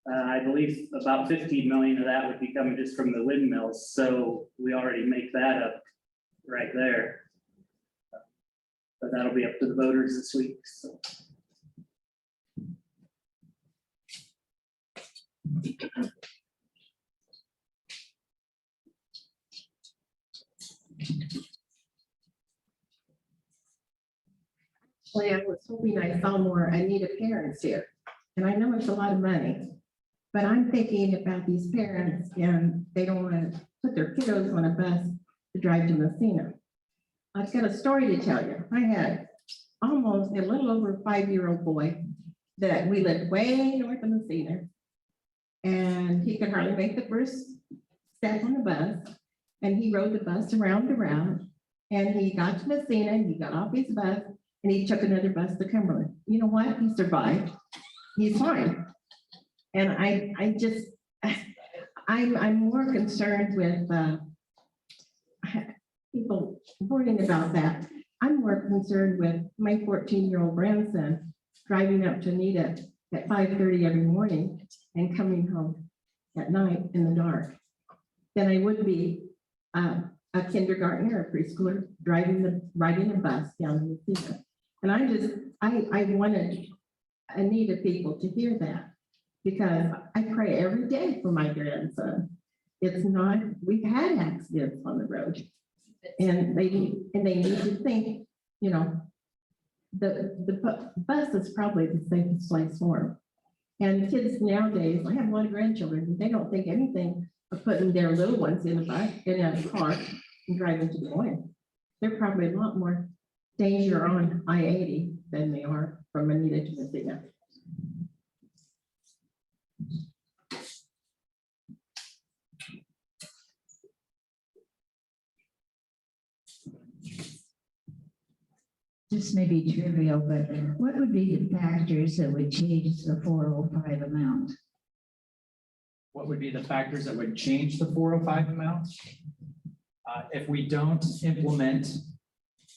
I believe about 15 million of that would be coming just from the windmills. So we already make that up right there. But that'll be up to the voters this week. So. I was hoping I saw more Anita parents here, and I know it's a lot of money, but I'm thinking about these parents and they don't want to put their kiddos on a bus to drive to Messina. I've got a story to tell you. I had almost a little over 5-year-old boy that we lived way north of Messina, and he could hardly make the first step on the bus, and he rode the bus around and around, and he got to Messina and he got off his bus and he took another bus to Cumberland. You know what? He survived. He's fine. And I'm more concerned with people worrying about that. I'm more concerned with my 14-year-old grandson driving up to Anita at 5:30 every morning and coming home at night in the dark than I would be a kindergartner or a preschooler riding a bus down to Messina. And I wanted Anita people to hear that, because I pray every day for my grandson. It's not, we've had accidents on the road, and they need to think, you know, the bus is probably the safest place for them. And kids nowadays, I have a lot of grandchildren, they don't think anything of putting their little ones in a bus, in a car and driving to Des Moines. They're probably a lot more danger on I-80 than they are from Anita to Messina. This may be trivial, but what would be the factors that would change the 405 amount? What would be the factors that would change the 405 amount? If we don't implement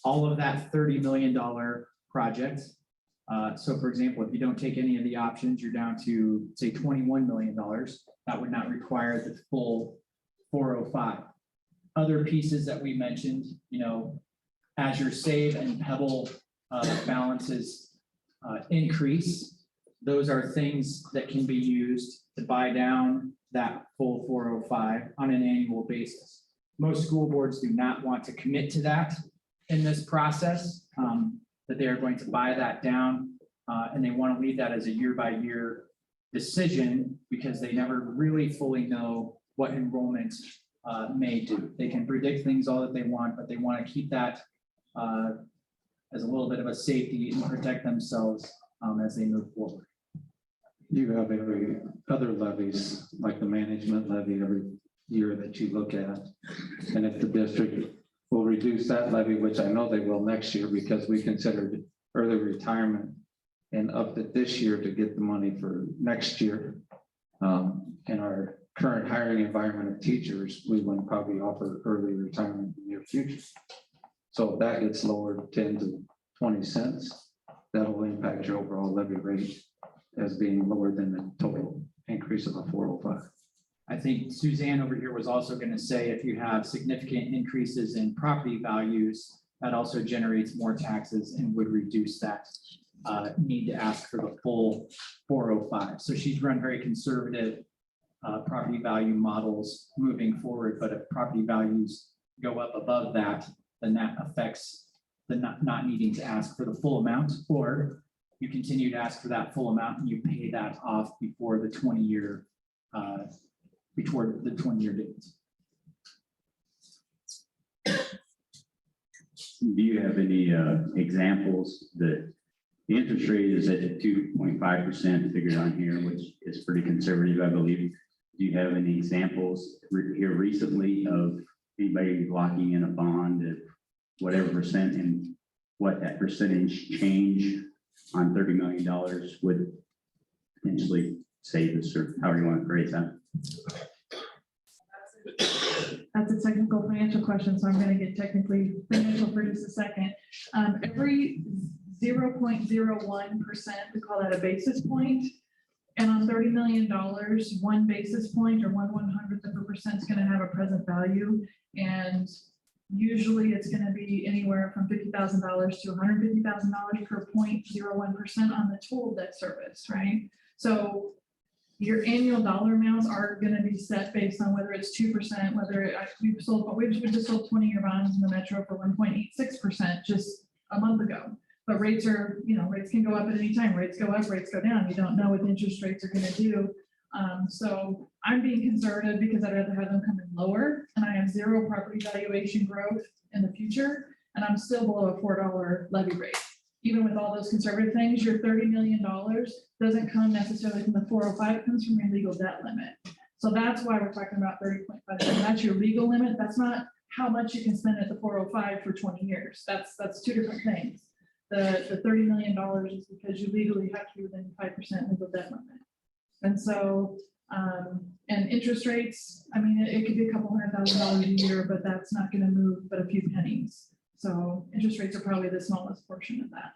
all of that $30 million project. So for example, if you don't take any of the options, you're down to say $21 million. That would not require the full 405. Other pieces that we mentioned, you know, as your SAVE and PEBL balances increase, those are things that can be used to buy down that full 405 on an annual basis. Most school boards do not want to commit to that in this process, that they are going to buy that down, and they want to leave that as a year-by-year decision, because they never really fully know what enrollment may do. They can predict things all that they want, but they want to keep that as a little bit of a safety and protect themselves as they move forward. You have every other levies, like the management levy, every year that you look at. And if the district will reduce that levy, which I know they will next year, because we considered early retirement and upped it this year to get the money for next year. In our current hiring environment of teachers, we wouldn't probably offer early retirement in the near future. So if that gets lowered 10 to 20 cents, that'll impact your overall levy rate as being lower than the total increase of a 405. I think Suzanne over here was also going to say if you have significant increases in property values, that also generates more taxes and would reduce that need to ask for the full 405. So she's run very conservative property value models moving forward, but if property values go up above that, then that affects the not needing to ask for the full amount, or you continue to ask for that full amount and you pay that off before the 20-year date. Do you have any examples that the interest rate is at 2.5% figured on here, which is pretty conservative, I believe. Do you have any examples here recently of anybody locking in a bond at whatever percent and what that percentage change on $30 million would potentially save us, or however you want to phrase that? That's a technical financial question, so I'm going to get technically financial for just a second. Every 0.01%, we call that a basis point. And on $30 million, 1 basis point or 1/100th of a percent is going to have a present value. And usually it's going to be anywhere from $50,000 to $150,000 per 0.01% on the total debt service, right? So your annual dollar amounts are going to be set based on whether it's 2%, whether we just sold 20-year bonds in the metro for 1.86% just a month ago. But rates are, rates can go up at any time. Rates go up, rates go down. You don't know what interest rates are going to do. So I'm being conservative because I'd rather have them come in lower, and I have 0 property valuation growth in the future, and I'm still below a $4 levy rate. Even with all those conservative things, your $30 million doesn't come necessarily from the 405, it comes from your legal debt limit. So that's why we're talking about 30.5. That's your legal limit. That's not how much you can spend at the 405 for 20 years. That's 2 different things. The $30 million is because you legally have to be within 5% legal debt limit. And so, and interest rates, I mean, it could be a couple $100,000 a year, but that's not going to move but a few pennies. So interest rates are probably the smallest portion of that.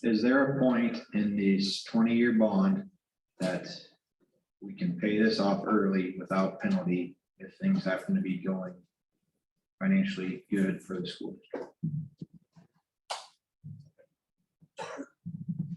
Is there a point in this 20-year bond that we can pay this off early without penalty if things happen to be going financially good for the school district?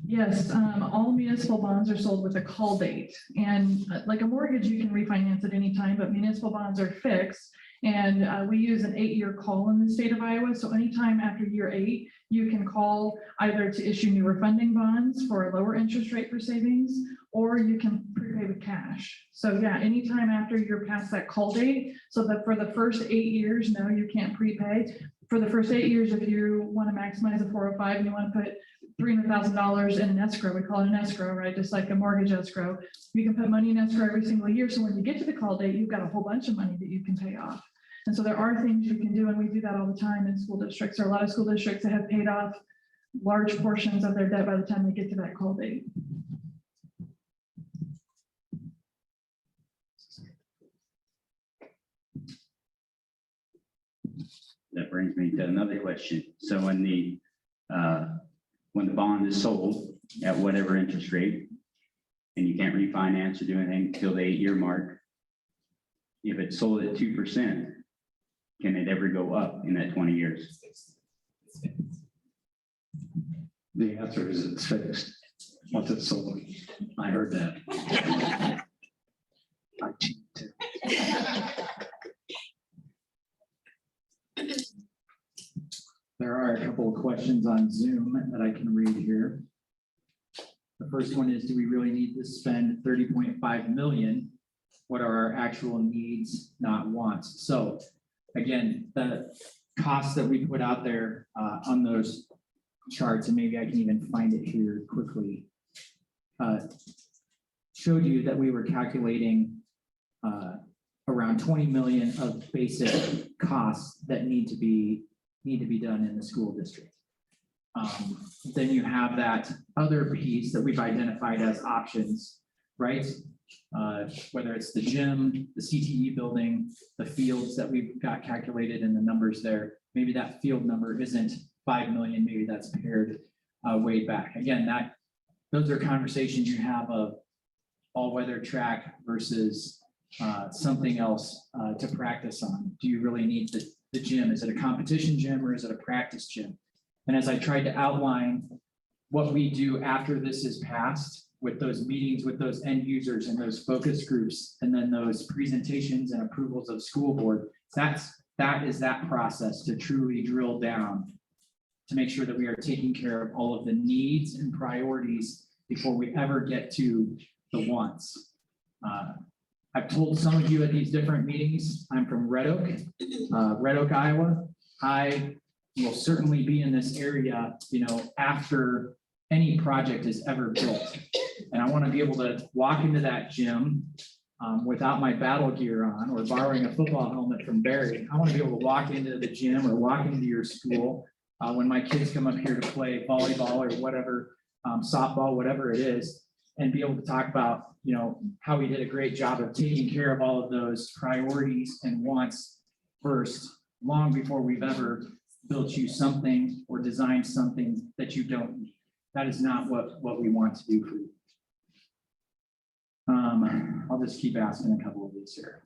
Yes, all municipal bonds are sold with a call date, and like a mortgage, you can refinance at any time, but municipal bonds are fixed. And we use an 8-year call in the state of Iowa. So anytime after year 8, you can call either to issue new refunding bonds for a lower interest rate for savings, or you can prepay with cash. So yeah, anytime after you're past that call date, so that for the first 8 years, no, you can't prepay. For the first 8 years, if you want to maximize a 405 and you want to put $300,000 in an escrow, we call it an escrow, right? Just like a mortgage escrow, you can put money in escrow every single year. So when you get to the call date, you've got a whole bunch of money that you can pay off. And so there are things you can do, and we do that all the time in school districts. There are a lot of school districts that have paid off large portions of their debt by the time they get to that call date. That brings me to another question. So when the bond is sold at whatever interest rate, and you can't refinance or do anything until the 8-year mark, if it's sold at 2%, can it ever go up in that 20 years? The answer is it's fixed. Once it's sold, I heard that. I cheat too. There are a couple of questions on Zoom that I can read here. The first one is, do we really need to spend 30.5 million? What are our actual needs, not wants? So again, the costs that we put out there on those charts, and maybe I can even find it here quickly, showed you that we were calculating around 20 million of basic costs that need to be done in the school district. Then you have that other piece that we've identified as options, right? Whether it's the gym, the CTE building, the fields that we've got calculated and the numbers there, maybe that field number isn't 5 million, maybe that's paired way back. Again, those are conversations you have of all-weather track versus something else to practice on. Do you really need the gym? Is it a competition gym or is it a practice gym? And as I tried to outline what we do after this is passed with those meetings with those end users and those focus groups, and then those presentations and approvals of school board, that is that process to truly drill down to make sure that we are taking care of all of the needs and priorities before we ever get to the wants. I've told some of you at these different meetings, I'm from Red Oak, Iowa. I will certainly be in this area, after any project is ever built. And I want to be able to walk into that gym without my battle gear on or borrowing a football helmet from Barry. I want to be able to walk into the gym or walk into your school when my kids come up here to play volleyball or whatever, softball, whatever it is, and be able to talk about, how we did a great job of taking care of all of those priorities and wants first, long before we've ever built you something or designed something that you don't need. That is not what we want to do for you. I'll just keep asking a couple of these here.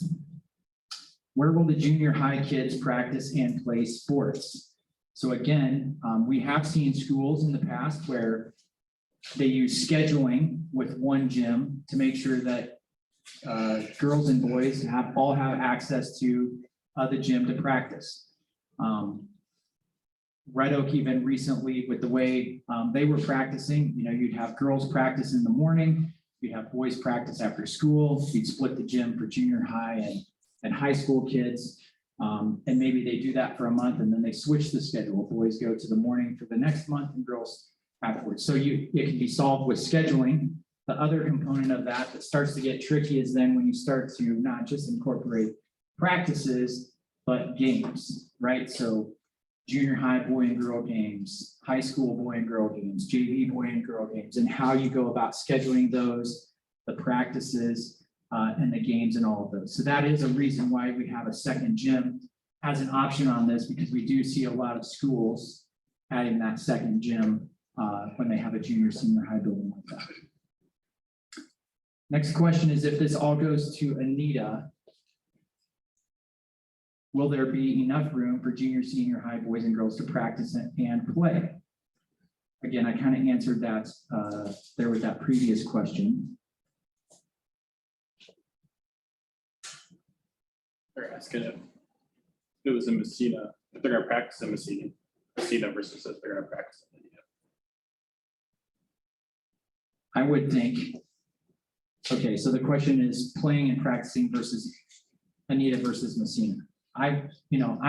Where will the junior high kids practice and play sports? So again, we have seen schools in the past where they use scheduling with one gym to make sure that girls and boys all have access to the gym to practice. Red Oak even recently with the way they were practicing, you'd have girls practice in the morning, you'd have boys practice after school, you'd split the gym for junior high and high school kids. And maybe they do that for a month and then they switch the schedule. Boys go to the morning for the next month and girls afterwards. So it can be solved with scheduling. The other component of that starts to get tricky is then when you start to not just incorporate practices, but games, right? So junior high boy and girl games, high school boy and girl games, JV boy and girl games, and how you go about scheduling those, the practices, and the games and all of those. So that is a reason why we have a second gym as an option on this, because we do see a lot of schools adding that second gym when they have a junior, senior high building like that. Next question is, if this all goes to Anita, will there be enough room for junior, senior high boys and girls to practice and play? Again, I kind of answered that there with that previous question. They're asking if it was in Messina, if they're gonna practice in Messina versus if they're gonna practice in India. I would think, okay, so the question is playing and practicing versus Anita versus Messina. I'm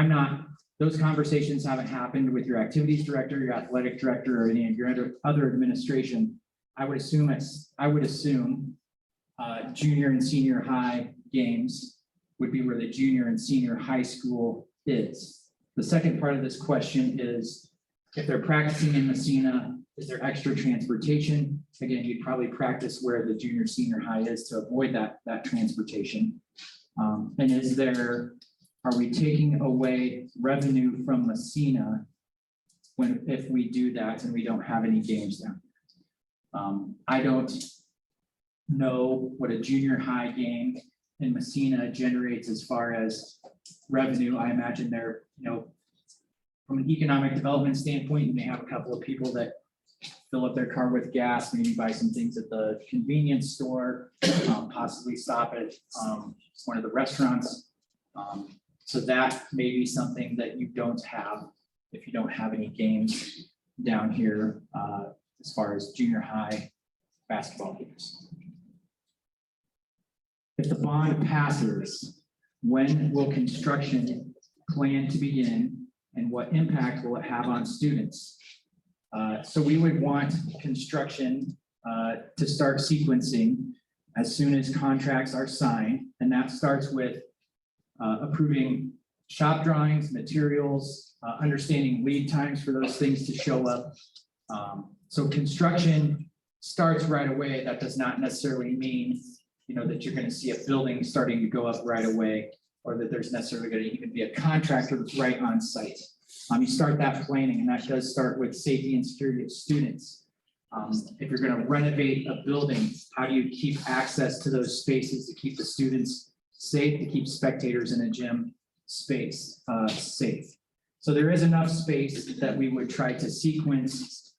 not, those conversations haven't happened with your activities director, your athletic director, or any of your other administration. I would assume junior and senior high games would be where the junior and senior high school is. The second part of this question is, if they're practicing in Messina, is there extra transportation? Again, you'd probably practice where the junior, senior high is to avoid that transportation. And are we taking away revenue from Messina if we do that and we don't have any games down? I don't know what a junior high game in Messina generates as far as revenue. I imagine they're, from an economic development standpoint, you may have a couple of people that fill up their car with gas, maybe buy some things at the convenience store, possibly stop at one of the restaurants. So that may be something that you don't have if you don't have any games down here as far as junior high basketball games. If the bond passes, when will construction plan to begin and what impact will it have on students? So we would want construction to start sequencing as soon as contracts are signed, and that starts with approving shop drawings, materials, understanding lead times for those things to show up, So construction starts right away. That does not necessarily mean, that you're gonna see a building starting to go up right away, or that there's necessarily gonna even be a contractor that's right on site. You start that planning, and that does start with safety and security of students. If you're gonna renovate a building, how do you keep access to those spaces to keep the students safe, to keep spectators in a gym space safe? So there is enough space that we would try to sequence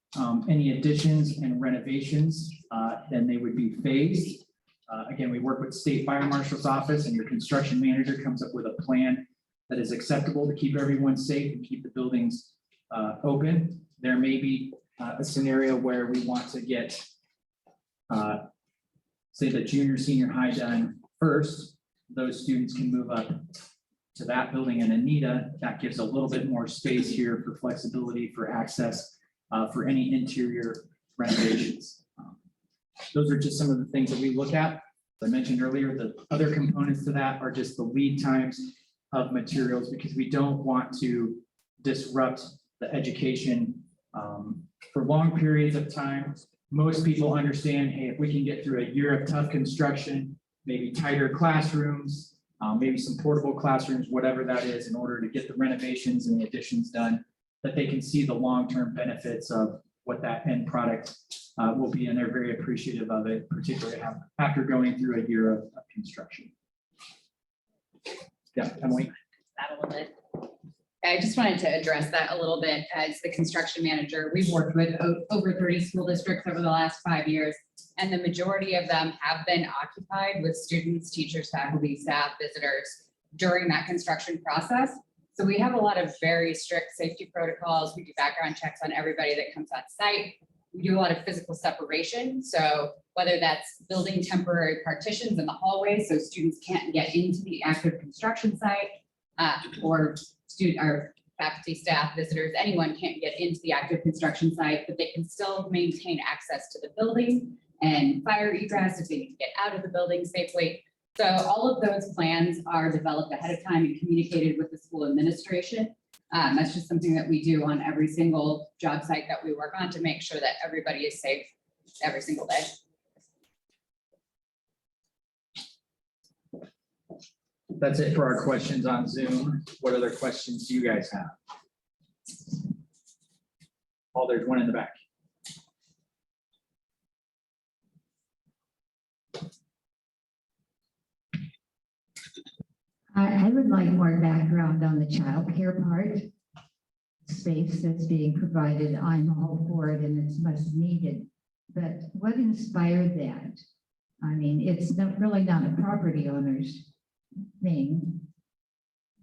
any additions and renovations, then they would be phased. Again, we work with State Fire Marshal's office, and your construction manager comes up with a plan that is acceptable to keep everyone safe and keep the buildings open. There may be a scenario where we want to get, say, the junior, senior high done first. Those students can move up to that building in Anita. That gives a little bit more space here for flexibility, for access, for any interior renovations. Those are just some of the things that we look at. As I mentioned earlier, the other components to that are just the lead times of materials, because we don't want to disrupt the education for long periods of time. Most people understand, hey, if we can get through a year of tough construction, maybe tighter classrooms, maybe some portable classrooms, whatever that is, in order to get the renovations and the additions done, that they can see the long-term benefits of what that end product will be, and they're very appreciative of it, particularly after going through a year of construction. Yeah, Emily. That a little bit. I just wanted to address that a little bit. As the construction manager, we've worked with over 30 school districts over the last 5 years, and the majority of them have been occupied with students, teachers, faculty, staff, visitors during that construction process. So we have a lot of very strict safety protocols. We do background checks on everybody that comes on site. We do a lot of physical separation. So whether that's building temporary partitions in the hallway so students can't get into the active construction site, or faculty, staff, visitors, anyone can't get into the active construction site, but they can still maintain access to the building and fire egress if they need to get out of the building safely. So all of those plans are developed ahead of time and communicated with the school administration. That's just something that we do on every single job site that we work on to make sure that everybody is safe every single day. That's it for our questions on Zoom. What other questions do you guys have? Oh, there's one in the back. I would like more background on the childcare part. Space that's being provided, I'm all for it and it's much needed. But what inspired that? I mean, it's really not a property owner's thing,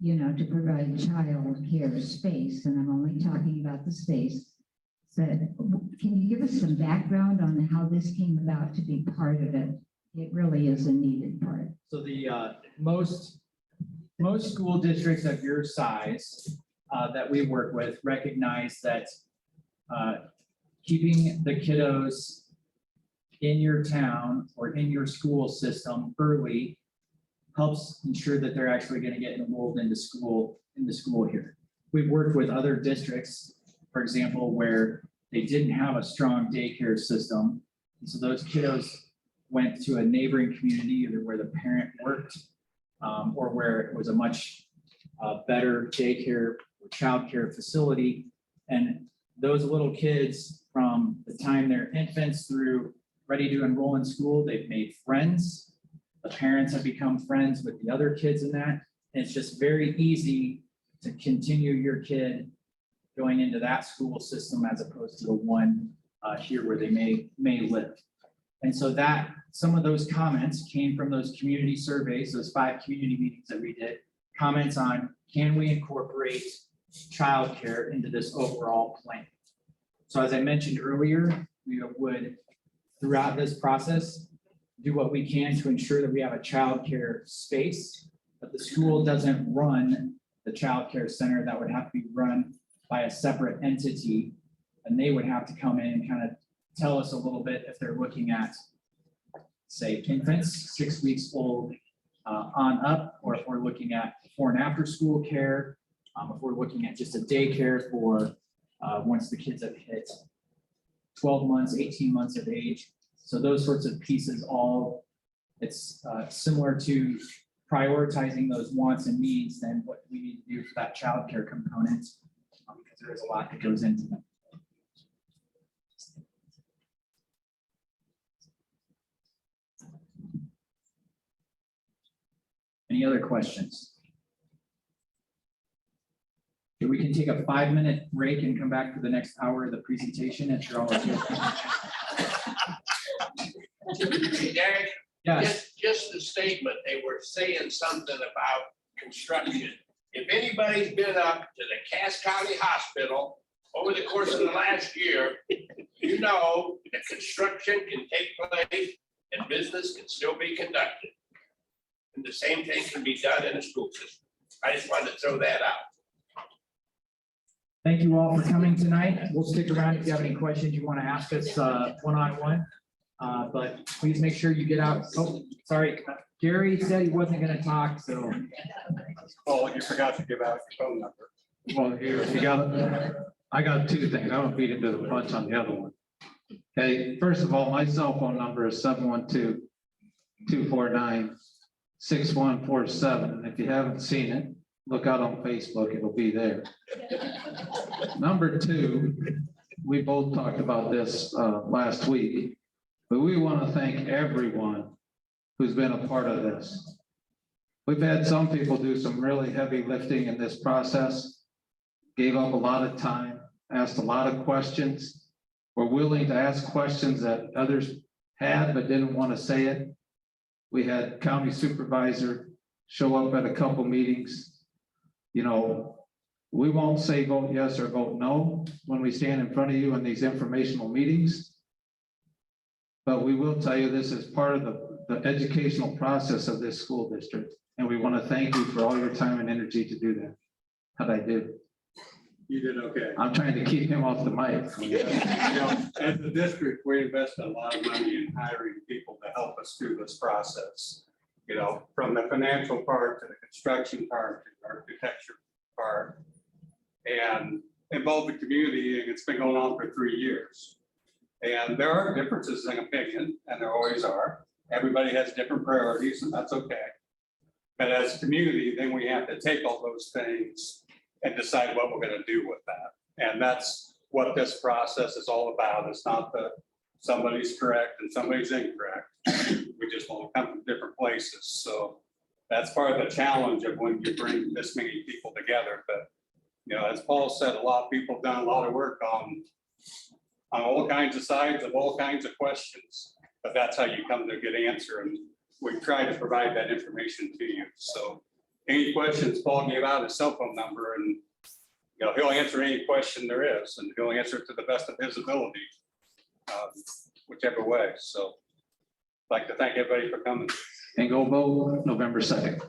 to provide child care space, and I'm only talking about the space. But can you give us some background on how this came about to be part of it? It really is a needed part. So the most school districts of your size that we work with recognize that keeping the kiddos in your town or in your school system early helps ensure that they're actually going to get enrolled into school here. We've worked with other districts, for example, where they didn't have a strong daycare system. And so those kiddos went to a neighboring community, either where the parent worked or where it was a much better daycare or childcare facility. And those little kids, from the time they're infants through ready to enroll in school, they've made friends. The parents have become friends with the other kids in that. And it's just very easy to continue your kid going into that school system as opposed to the one here where they may live. And so that some of those comments came from those community surveys, those 5 community meetings that we did, comments on, can we incorporate childcare into this overall plan? So as I mentioned earlier, we would, throughout this process, do what we can to ensure that we have a childcare space, but the school doesn't run the childcare center. That would have to be run by a separate entity, and they would have to come in and kind of tell us a little bit if they're looking at, say, infants 6 weeks old on up, or if we're looking at before and after school care, if we're looking at just a daycare for once the kids have hit 12 months, 18 months of age. So those sorts of pieces all, it's similar to prioritizing those wants and needs than what we need to do for that childcare component, because there is a lot that goes into them. Any other questions? Okay, we can take a 5-minute break and come back for the next hour of the presentation if you're all okay. Derek, Yes, just a statement, they were saying something about construction. If anybody's been up to the Cass County Hospital over the course of the last year, you know that construction can take place and business can still be conducted. And the same thing can be done in a school system. I just wanted to throw that out. thank you all for coming tonight. We'll stick around if you have any questions you want to ask us one-on-one. But please make sure you get out. Oh, sorry, Gary said he wasn't going to talk, so. Oh, you forgot to give out your phone number. Well, you got, I got two things. I won't beat into the punch on the other one. Okay, first of all, my cell phone number is 712-249-6147. And if you haven't seen it, look out on Facebook, it'll be there. Number two, we both talked about this last week, but we want to thank everyone who's been a part of this. We've had some people do some really heavy lifting in this process, gave up a lot of time, asked a lot of questions, were willing to ask questions that others had but didn't want to say it. We had county supervisor show up at a couple meetings. You know, we won't say vote yes or vote no when we stand in front of you in these informational meetings. But we will tell you this is part of the educational process of this school district. And we want to thank you for all your time and energy to do that. How'd I do? You did okay. I'm trying to keep him off the mic. You know, as a district, we invest a lot of money in hiring people to help us through this process. You know, from the financial part to the construction part to the architecture part, and involve the community. And it's been going on for 3 years. And there are differences in opinion, and there always are. Everybody has different priorities, and that's okay. But as a community, then we have to take all those things and decide what we're going to do with that. And that's what this process is all about. It's not that somebody's correct and somebody's incorrect. We just want to come from different places. So that's part of the challenge of when you bring this many people together. But, you know, as Paul said, a lot of people have done a lot of work on all kinds of sides of all kinds of questions. But that's how you come to a good answer. And we try to provide that information to you. So any questions, Paul gave out his cell phone number, and you know, he'll answer any question there is, and he'll answer it to the best of his ability, whichever way. So I'd like to thank everybody for coming. And go vote November 2nd.